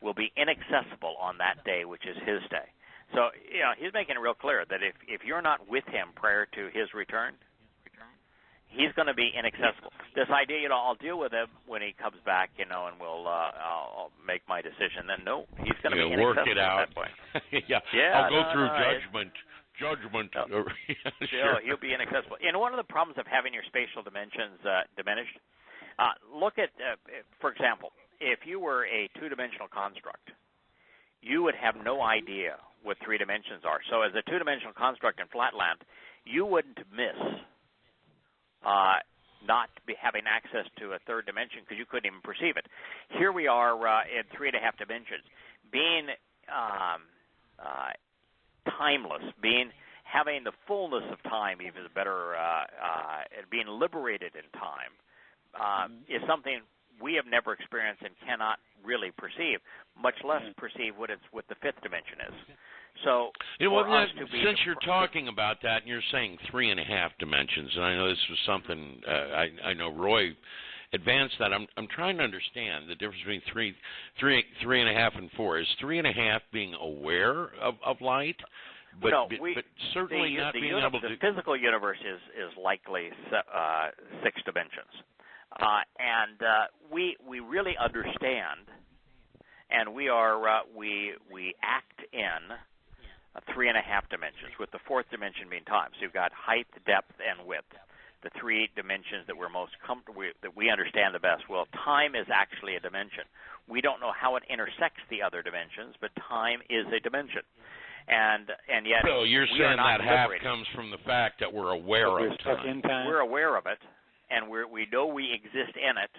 will be inaccessible on that day, which is His day. So He's making it real clear that if you're not with Him prior to His return, He's going to be inaccessible. This idea, I'll deal with Him when He comes back, and I'll make my decision. Then no, He's going to be inaccessible work it out. at that point. I'll go through judgment. Sure. He'll be inaccessible. And one of the problems of having your spatial dimensions diminished, look at, for example, if you were a two-dimensional construct, you would have no idea what three dimensions are. So as a two-dimensional construct in Flatland, you wouldn't miss not having access to a third dimension because you couldn't even perceive it. Here we are in 3.5 dimensions, being timeless, having the fullness of time, even better, being liberated in time, is something we have never experienced and cannot really perceive, much less perceive what the fifth dimension is. So, since you're talking about that, and you're saying 3.5 dimensions, and I know this was something I know Roy advanced that. I'm trying to understand the difference between 3.5 and 4. Is 3.5 being aware of light, but certainly not being able to. The physical universe is likely 6 dimensions, and we really understand, and we act in 3.5 dimensions, with the fourth dimension being time. So you've got height, depth, and width, the 3 dimensions that we're most comfortable with, that we understand the best. Well, time is actually a dimension. We don't know how it intersects the other dimensions, but time is a dimension. And yet, so you're saying that half comes from the fact that we're aware of time. We're aware of it, and we know we exist in it.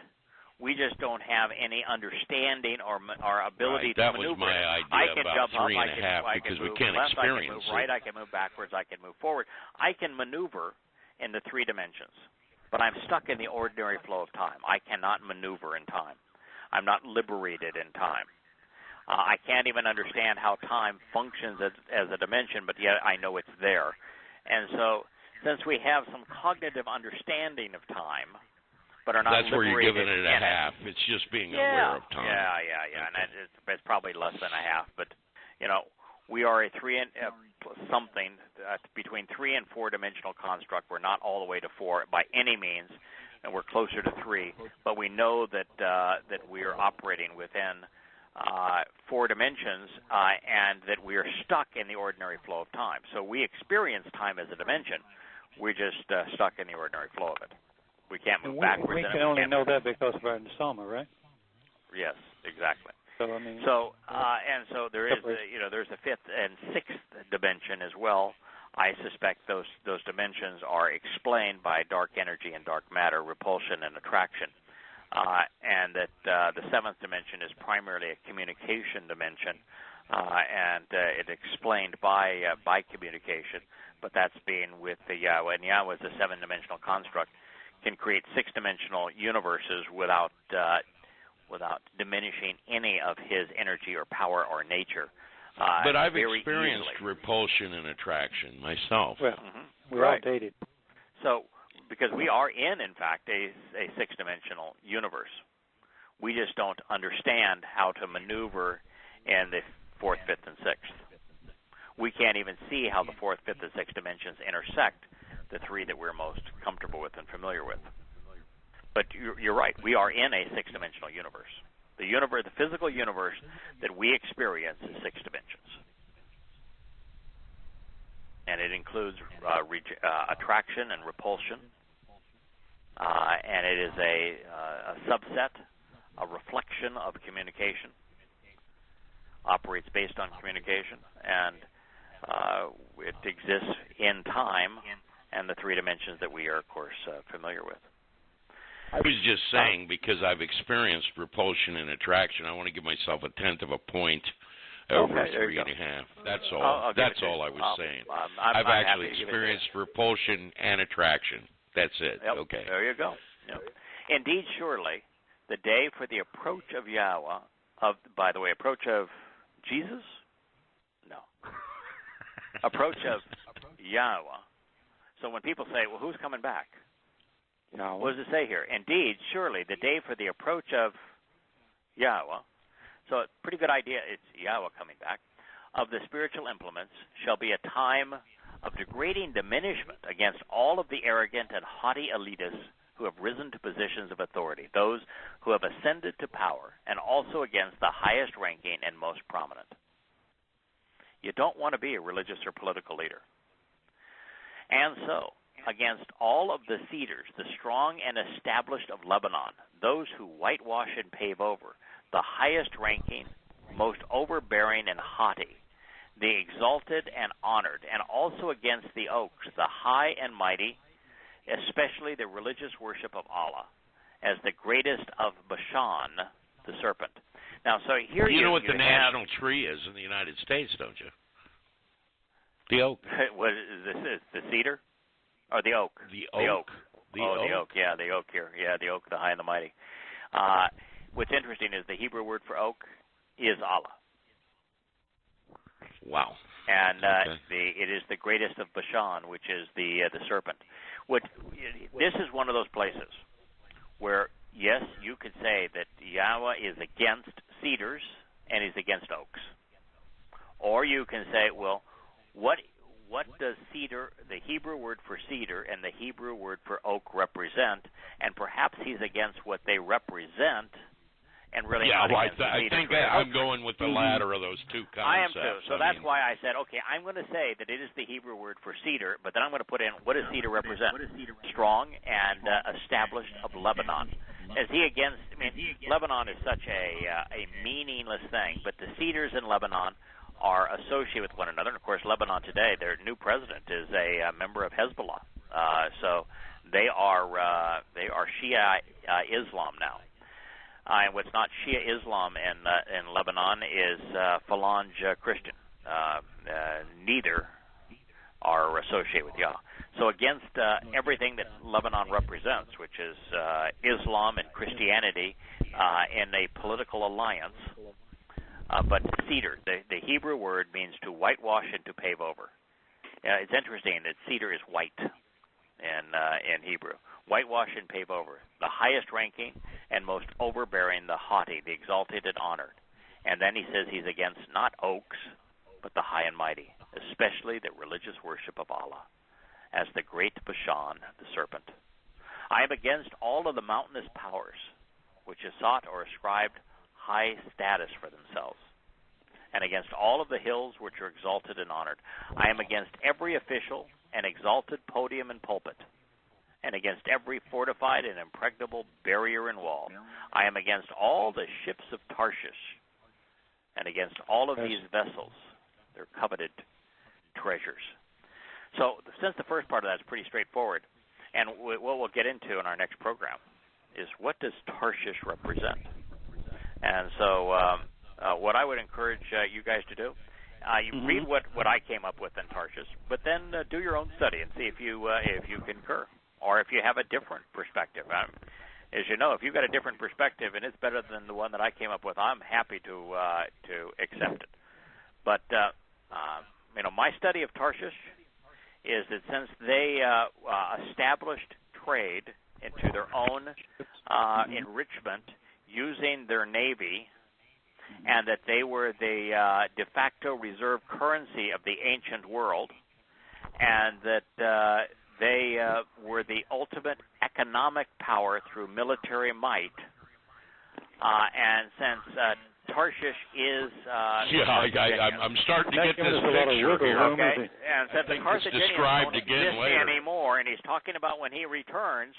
We just don't have any understanding or ability to maneuver. That was my idea I can about jump up, 3.5 because we can't left, experience I can move right, I can move backwards, I can move forward. I can maneuver in the 3 dimensions, but I'm stuck in the ordinary flow of time. I cannot maneuver in time. I'm not liberated in time. I can't even understand how time functions as a dimension, but yet I know it's there. And so, since we have some cognitive understanding of time, but are not that's where you're giving it a half. It's just being aware of time. Yeah. And it's probably less than a half. But we are a between 3 and 4 dimensional construct. We're not all the way to 4 by any means, and we're closer to 3. But we know that we are operating within 4 dimensions, and that we are stuck in the ordinary flow of time. So we experience time as a dimension. We're just stuck in the ordinary flow of it. We can't move backwards. We can only know that because of our insomnia, right? Yes, exactly. So I mean, so there is there's a 5th and 6th dimension as well. I suspect those dimensions are explained by dark energy and dark matter, repulsion and attraction, and that the 7th dimension is primarily a communication dimension, and it's explained by communication. But that's being with the Yahweh, and Yahweh is a 7-dimensional construct. Can create 6-dimensional universes without diminishing any of his energy or power or nature. But I've experienced repulsion and attraction myself. Well, we're outdated. So, because we are in fact, a 6-dimensional universe. We just don't understand how to maneuver in the 4th, 5th, and 6th. We can't even see how the 4th, 5th, and 6th dimensions intersect the 3 that we're most comfortable with and familiar with. But you're right. We are in a 6-dimensional universe. The physical universe that we experience is 6 dimensions, and it includes attraction and repulsion, and it is a subset, a reflection of communication. Operates based on communication, and it exists in time and the 3 dimensions that we are, of course, familiar with. I was just saying, because I've experienced repulsion and attraction, I want to give myself a 1/10 of a point over 3.5. That's all. That's all I was saying. I've actually experienced repulsion and attraction. That's it. Yep. Okay. There you go. Yep. Indeed, surely, the day for the approach of Yahweh, approach of Jesus? No. Approach of Yahweh. So when people say, well, who's coming back? What does it say here? Indeed, surely, the day for the approach of Yahweh, so a pretty good idea, it's Yahweh coming back, of the spiritual implements shall be a time of degrading diminishment against all of the arrogant and haughty elitists who have risen to positions of authority, those who have ascended to power, and also against the highest ranking and most prominent. You don't want to be a religious or political leader. And so, against all of the cedars, the strong and established of Lebanon, those who whitewash and pave over, the highest ranking, most overbearing and haughty, the exalted and honored, and also against the oaks, the high and mighty, especially the religious worship of Allah, as the greatest of Bashan, the serpent. Now, so here you know what the national tree is in the United States, don't you? The oak. What is this? The cedar? Or the oak? The oak. The oak. Yeah, the oak here. Yeah, the oak, the high and the mighty. What's interesting is the Hebrew word for oak is Allah. Wow. And it is the greatest of Bashan, which is the serpent. This is one of those places where, yes, you could say that Yahweh is against cedars and he's against oaks. Or you can say, well, what does cedar, the Hebrew word for cedar and the Hebrew word for oak represent? And perhaps he's against what they represent and really not against the cedar. I think I'm going with the latter of those two concepts. I am too. So that's why I said, okay, I'm going to say that it is the Hebrew word for cedar, but then I'm going to put in, what does cedar represent? Strong and established of Lebanon. Is he against, Lebanon is such a meaningless thing, but the cedars in Lebanon are associated with one another. And, of course, Lebanon today, their new president is a member of Hezbollah. So they are Shia Islam now. And what's not Shia Islam in Lebanon is Phalange Christian. Neither are associated with Yah. So against everything that Lebanon represents, which is Islam and Christianity in a political alliance, but cedar, the Hebrew word means to whitewash and to pave over. It's interesting that cedar is white in Hebrew. Whitewash and pave over. The highest ranking and most overbearing, the haughty, the exalted and honored. And then he says he's against not oaks, but the high and mighty, especially the religious worship of Allah, as the great Bashan, the serpent. I am against all of the mountainous powers which have sought or ascribed high status for themselves, and against all of the hills which are exalted and honored. I am against every official and exalted podium and pulpit, and against every fortified and impregnable barrier and wall. I am against all the ships of Tarshish, and against all of these vessels, their coveted treasures. So since the first part of that is pretty straightforward, and what we'll get into in our next program is what does Tarshish represent? And so what I would encourage you guys to do, you read what I came up with in Tarshish, but then do your own study and see if you concur, or if you have a different perspective. As you know, if you've got a different perspective and it's better than the one that I came up with, I'm happy to accept it. But my study of Tarshish is that since they established trade into their own enrichment using their navy, and that they were the de facto reserve currency of the ancient world, and that they were the ultimate economic power through military might. And since Tarshish is... I'm starting to get this picture here. Okay, and since the Carthaginians don't exist anymore, and he's talking about when he returns,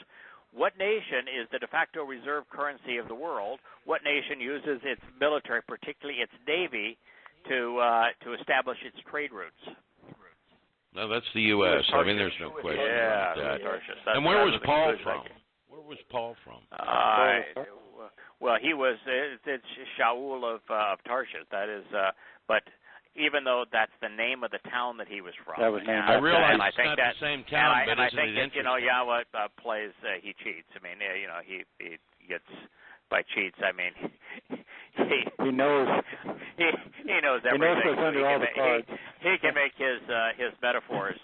what nation is the de facto reserve currency of the world? What nation uses its military, particularly its navy, to establish its trade routes? No, that's the U.S. There's no question about that. Tarshish. And where was Paul from? Where was Paul from? Well, he was. It's Shaul of Tarshish. That is, but even though that's the name of the town that he was from. That was named. I realize it's not the same town, but isn't it interesting? Yahweh plays. He cheats. He gets by cheats. He knows. He knows everything. He knows what's under all the cards. He can make his metaphors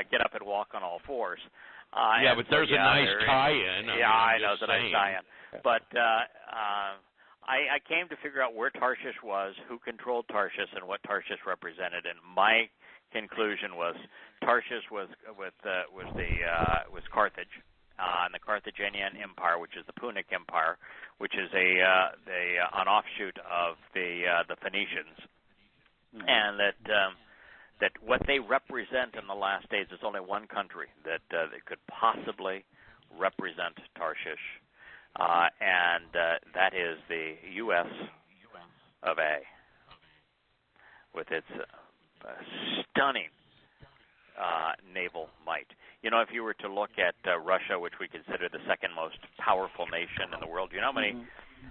get up and walk on all fours. But there's a nice tie-in. I know, it's a nice tie-in. But I came to figure out where Tarshish was, who controlled Tarshish, and what Tarshish represented. And my conclusion was Tarshish was Carthage, and the Carthaginian Empire, which is the Punic Empire, which is an offshoot of the Phoenicians, and that that what they represent in the last days is only one country that could possibly represent Tarshish, and that is the U.S. of A, with its stunning naval might. You know, if you were to look at Russia, which we consider the second most powerful nation in the world, do you know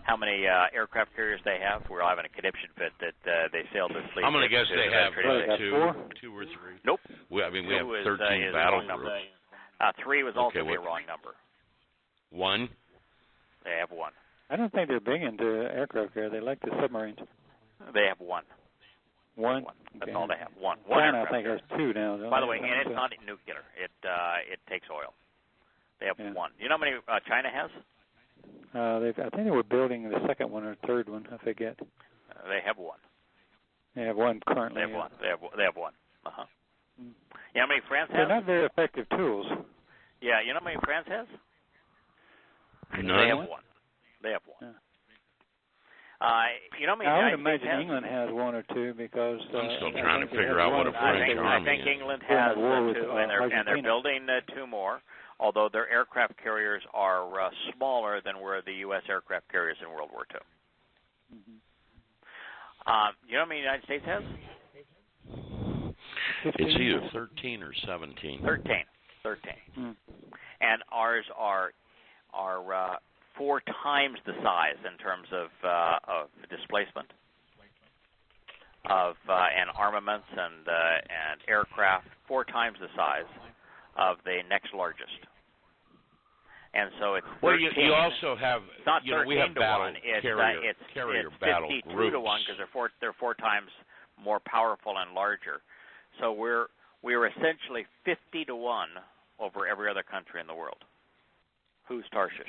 how many aircraft carriers they have? We're all having a conniption fit that they sailed this fleet. I'm going to guess they have two or three. Nope. We have 13 battle groups. 3 was also a wrong number. 1? They have 1. I don't think they're big into aircraft carrier. They like the submarines. They have 1. 1? That's Okay. all they have. One China, I think, has 2 now. By the way, and it's not nuclear. It takes oil. They have 1. You know how many China has? I think they were building the second one or third one. I forget. They have 1. They have 1 currently. They have 1. They have 1. Uh-huh. You know how many France has? They're not very effective tools. Yeah. You know how many France has? No. They have 1. They have 1. Yeah. You know how many I would United imagine States England has 1 or 2 because I'm still trying to figure out what a French I army think is. England has 2, and they're Argentina. building 2 more. Although their aircraft carriers are smaller than were the U.S. aircraft carriers in World War II. Mm-hmm. You know how many the United States has? It's either 13 or 17. 13. And ours are 4 times the size in terms of displacement, and armaments and aircraft. 4 times the size of the next largest. And so it's 13. Well, you also have, it's not 13 we have to battle 1. It's carrier it's battle 52 groups. to 1 because they're 4 times more powerful and larger. So we're essentially 50 to 1 over every other country in the world. Who's Tarshish?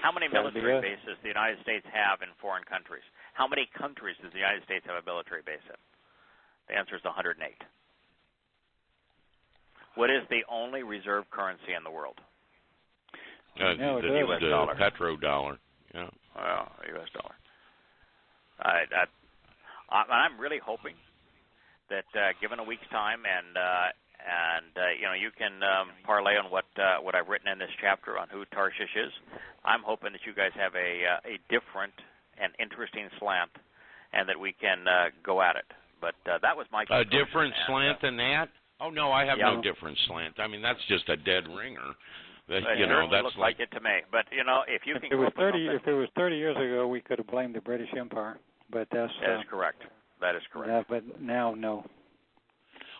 How many military bases the United States have in foreign countries? How many countries does the United States have a military base in? The answer is 108. What is the only reserve currency in the world? The US dollar. petrodollar. Yeah. Well, U.S. dollar. I'm really hoping that given a week's time and you can parlay on what I've written in this chapter on who Tarshish is. I'm hoping that you guys have a different and interesting slant, and that we can go at it. But that was my a different slant than that. Oh no, I have no different slant. I mean, that's just a dead ringer. That's looks like it to me. But if you can, if it was 30 years ago, we could have blamed the British Empire. But that is correct. That is correct. But now, no.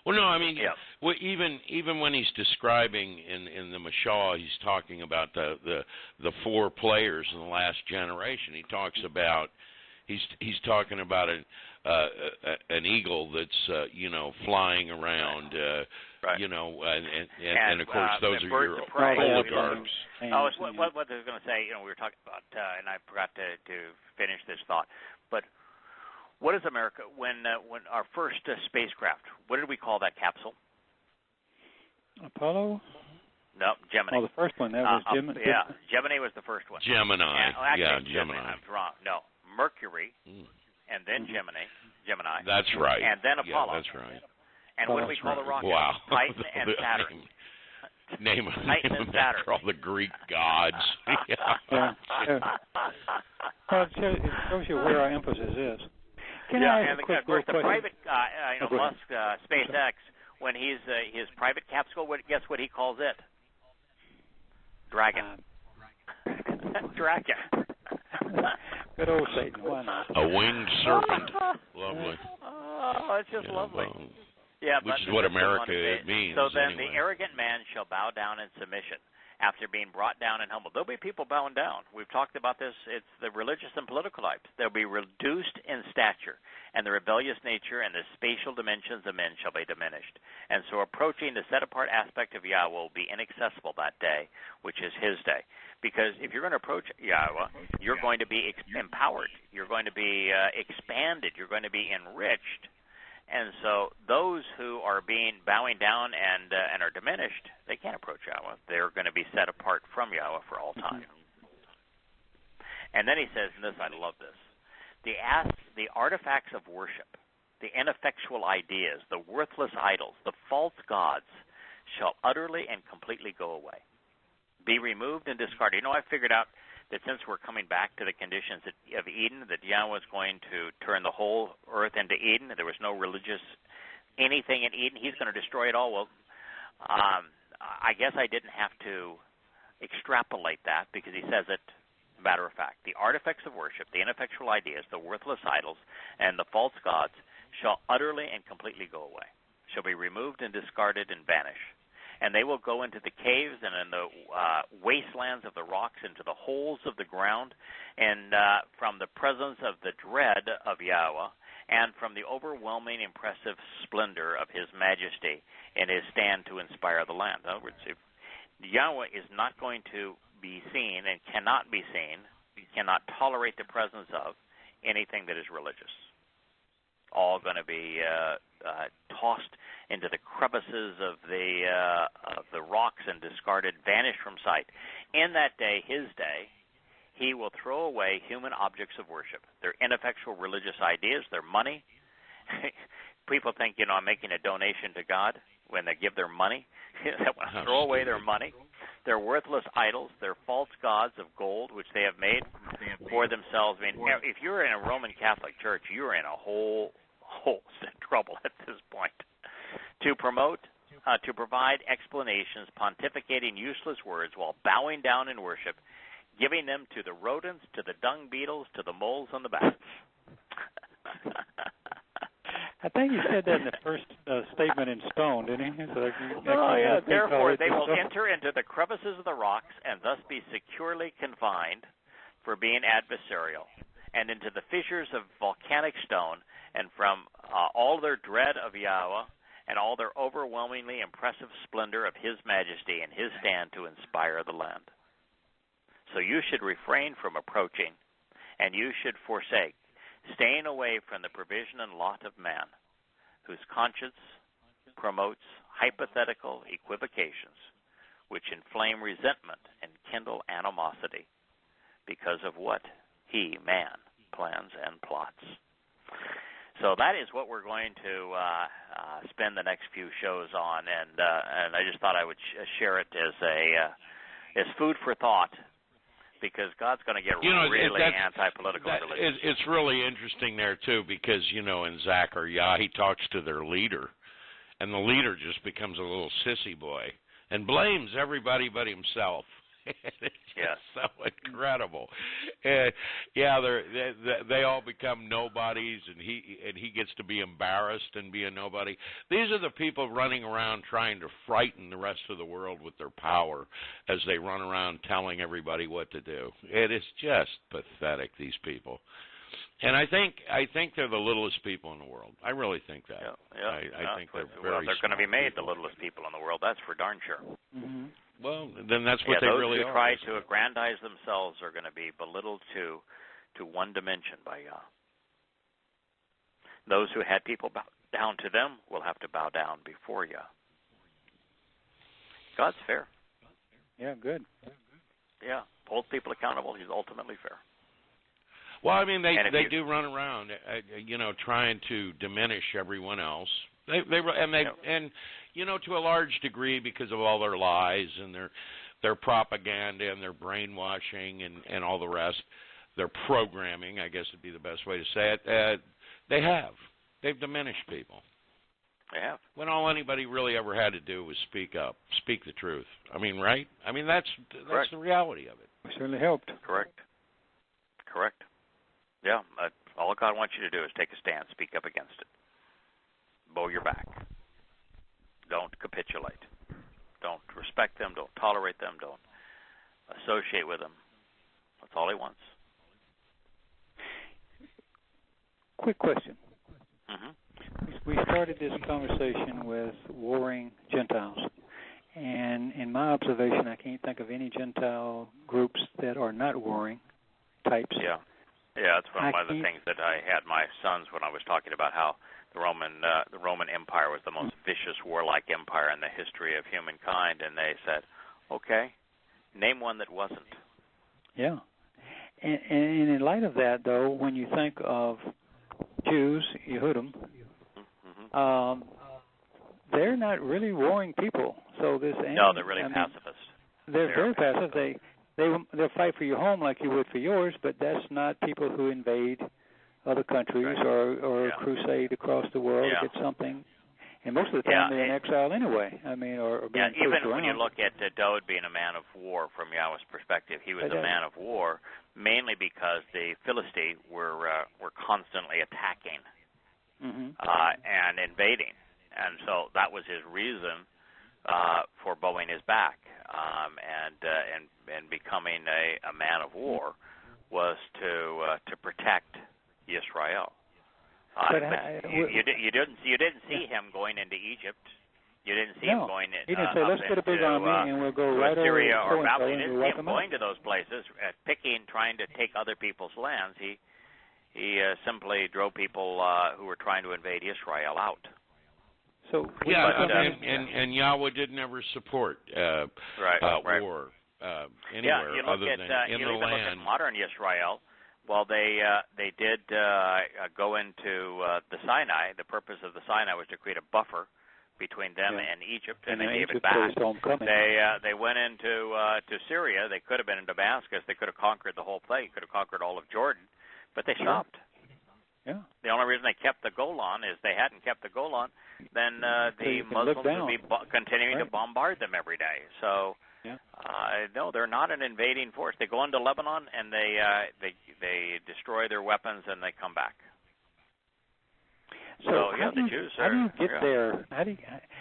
Well, no, I mean, well, even when he's describing in the Mashal, he's talking about the 4 players in the last generation. He talks about he's talking about an eagle that's flying around, right. and of course those are your oligarchs. What I was going to say, we were talking about, and I forgot to finish this thought, but. What is America, when our first spacecraft, what did we call that capsule? Apollo? No, Gemini. Oh, the first one. That was Gemini. Yeah, Gemini was the first one. Gemini. Gemini. I'm wrong. No, Mercury, and then Gemini. That's right. And then Apollo. Yeah, that's right. And what do we call the rocket? Wow. Titan and Saturn. Name Titan and Saturn. All the Greek gods. Well, it shows you where our emphasis is. And of course the private, Musk, SpaceX, when he's his private capsule, guess what he calls it? Dragon. Dragon. Good old Satan. Why not? A winged serpent. Lovely. Oh, it's just lovely. Well, which is what America means. So then the arrogant man shall bow down in submission after being brought down and humbled. There'll be people bowing down. We've talked about this. It's the religious and political types. They'll be reduced in stature, and the rebellious nature and the spatial dimensions of men shall be diminished. And so approaching the set-apart aspect of Yahweh will be inaccessible that day, which is his day. Because if you're going to approach Yahweh, you're going to be empowered. You're going to be expanded. You're going to be enriched. And so those who are bowing down and are diminished, they can't approach Yahweh. They're going to be set apart from Yahweh for all time. And then he says, and this, I love this, the artifacts of worship, the ineffectual ideas, the worthless idols, the false gods shall utterly and completely go away. Be removed and discarded. I figured out that since we're coming back to the conditions of Eden, that Yahweh is going to turn the whole earth into Eden. There was no religious anything in Eden. He's going to destroy it all. Well, I guess I didn't have to extrapolate that because he says it, matter of fact. The artifacts of worship, the ineffectual ideas, the worthless idols, and the false gods shall utterly and completely go away, shall be removed and discarded and vanish. And they will go into the caves and in the wastelands of the rocks, into the holes of the ground, and from the presence of the dread of Yahweh, and from the overwhelming, impressive splendor of his majesty in his stand to inspire the land. In other words, if Yahweh is not going to be seen and cannot be seen, he cannot tolerate the presence of anything that is religious. All going to be tossed into the crevices of the rocks and discarded, vanished from sight. In that day, his day, he will throw away human objects of worship, their ineffectual religious ideas, their money. People think, I'm making a donation to God when they give their money. They want to throw away their money. Their worthless idols, their false gods of gold, which they have made for themselves. I mean, if you're in a Roman Catholic church, you're in a whole trouble at this point. To provide explanations, pontificating useless words while bowing down in worship, giving them to the rodents, to the dung beetles, to the moles on the bats. I think he said that in the first statement in stone, didn't he? So Therefore, they will enter into the crevices of the rocks and thus be securely confined for being adversarial, and into the fissures of volcanic stone, and from all their dread of Yahweh and all their overwhelmingly impressive splendor of his majesty and his stand to inspire the land. So you should refrain from approaching, and you should forsake, staying away from the provision and lot of man, whose conscience promotes hypothetical equivocations, which inflame resentment and kindle animosity because of what he, man, plans and plots. So that is what we're going to spend the next few shows on, and I just thought I would share it as food for thought, because God's going to get really anti-political and religious. It's really interesting there, too, because, in Zechariah, he talks to their leader, and the leader just becomes a little sissy boy and blames everybody but himself. It's so incredible. They all become nobodies, and he gets to be embarrassed and be a nobody. These are the people running around trying to frighten the rest of the world with their power as they run around telling everybody what to do. It is just pathetic, these people. And I think they're the littlest people in the world. I really think that. I think they're very they're going to be made the littlest people in the world. That's for darn sure. Mm-hmm. Well, then that's what they really are. Those who try to aggrandize themselves are going to be belittled to one dimension by Yah. Those who had people bow down to them will have to bow down before Yah. God's fair. Yeah, good. Yeah, holds people accountable. He's ultimately fair. Well, I mean, they do run around, trying to diminish everyone else. They to a large degree, because of all their lies and their propaganda and their brainwashing and all the rest, their programming, I guess would be the best way to say it. They've diminished people. They have. When all anybody really ever had to do was speak up, speak the truth. I mean, right? I mean, that's the reality of it. It certainly helped. Correct. Yeah, all God wants you to do is take a stand, speak up against it. Bow your back. Don't capitulate. Don't respect them. Don't tolerate them. Don't associate with them. That's all he wants. Quick question. Mm-hmm. We started this conversation with warring Gentiles. And in my observation, I can't think of any Gentile groups that are not warring types. Yeah, that's one of the things that I had my sons when I was talking about how the Roman Empire was the most vicious, warlike empire in the history of humankind, and they said, okay, name one that wasn't. Yeah. And in light of that, though, when you think of Jews, Yehudim, they're not really warring people. So this no, they're really pacifists. They're very passive. They'll fight for your home like you would for yours, but that's not people who invade other countries or crusade across the world to get something. And most of the time they're in exile anyway. I mean, or being pushed even around. when you look at Dowd being a man of war from Yahweh's perspective, he was a man of war mainly because the Philistines were constantly attacking and invading, and so that was his reason for bowing his back and becoming a man of war was to protect Israel. But you didn't see him going into Egypt. You didn't see him going he didn't say, let's get a big army and we'll go right over Syria or Babylon. You didn't see him going to those places, trying to take other people's lands. He simply drove people who were trying to invade Israel out. So and Yahweh did never support war anywhere other than in the land. Look at modern Israel. Well, they did go into the Sinai. The purpose of the Sinai was to create a buffer between them and Egypt, and they gave it back. They went into to Syria. They could have been in Damascus. They could have conquered the whole thing. Could have conquered all of Jordan, but they stopped. Yeah. The only reason they kept the Golan is they hadn't kept the Golan, then the Muslims would be continuing to bombard them every day. So, no, they're not an invading force. They go into Lebanon and they destroy their weapons and they come back. So the Jews how do you get there?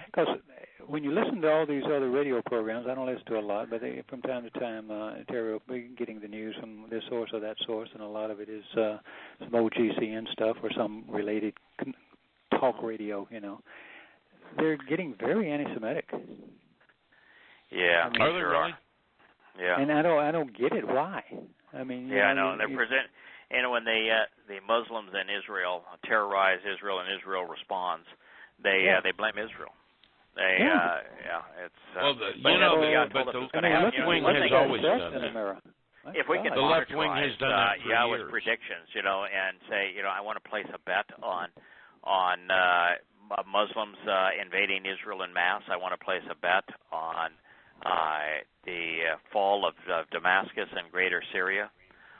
Because when you listen to all these other radio programs, I don't listen to a lot, but from time to time, Terry will be getting the news from this source or that source, and a lot of it is some OGCN stuff or some related talk radio, They're getting very anti-Semitic. Yeah. Are they really? Yeah. And I don't get it. Why? I mean, I know. And they're when the Muslims in Israel terrorize Israel and Israel responds, they blame Israel. It's but the left wing has always done that. If we can the left wing has done that for Yahweh's years. predictions, and say, I want to place a bet on Muslims invading Israel en masse. I want to place a bet on the fall of Damascus and Greater Syria.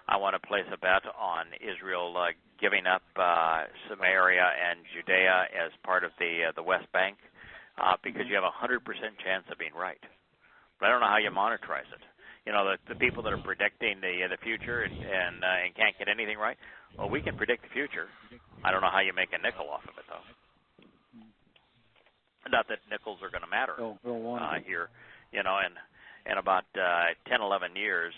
I want to place a bet on Israel giving up Samaria and Judea as part of the West Bank, because you have a 100% chance of being right. But I don't know how you monetize it. The people that are predicting the future and can't get anything right. Well, we can predict the future. I don't know how you make a nickel off of it, though. Not that nickels are going to matter here. In about 10, 11 years,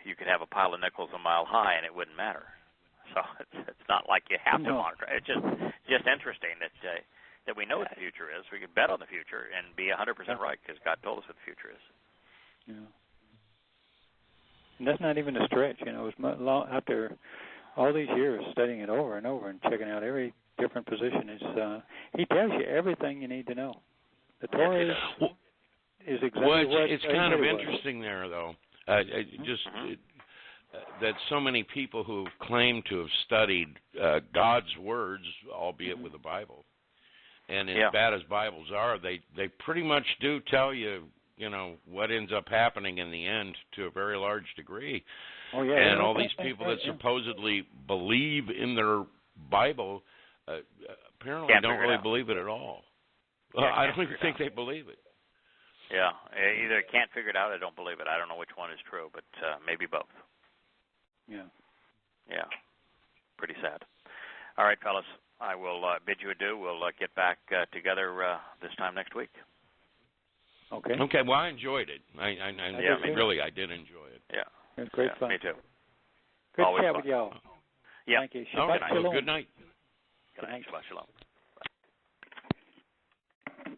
you could have a pile of nickels a mile high and it wouldn't matter. So it's not like you have to monitor. It's just interesting that we know what the future is. We can bet on the future and be 100% right because God told us what the future is. Yeah. And that's not even a stretch. It was after all these years studying it over and over and checking out every different position. He tells you everything you need to know. The Torah is exactly what it's kind of interesting there, though. That so many people who claim to have studied God's words, albeit with the Bible, and as bad as Bibles are, they pretty much do tell you, what ends up happening in the end to a very large degree. Oh, yeah, and all these people that supposedly believe in their Bible apparently don't really believe it at all. I don't even think they believe it. Yeah, either can't figure it out or don't believe it. I don't know which one is true, but maybe both. Yeah. Yeah. Pretty sad. All right, fellas. I will bid you adieu. We'll get back together this time next week. Okay. Okay. Well, I enjoyed it. I did enjoy it. Yeah. It was great fun. Me too. Good Always chat fun. with y'all. Yeah. Thank you. Shabbat shalom. Good night. Good night. Shabbat shalom.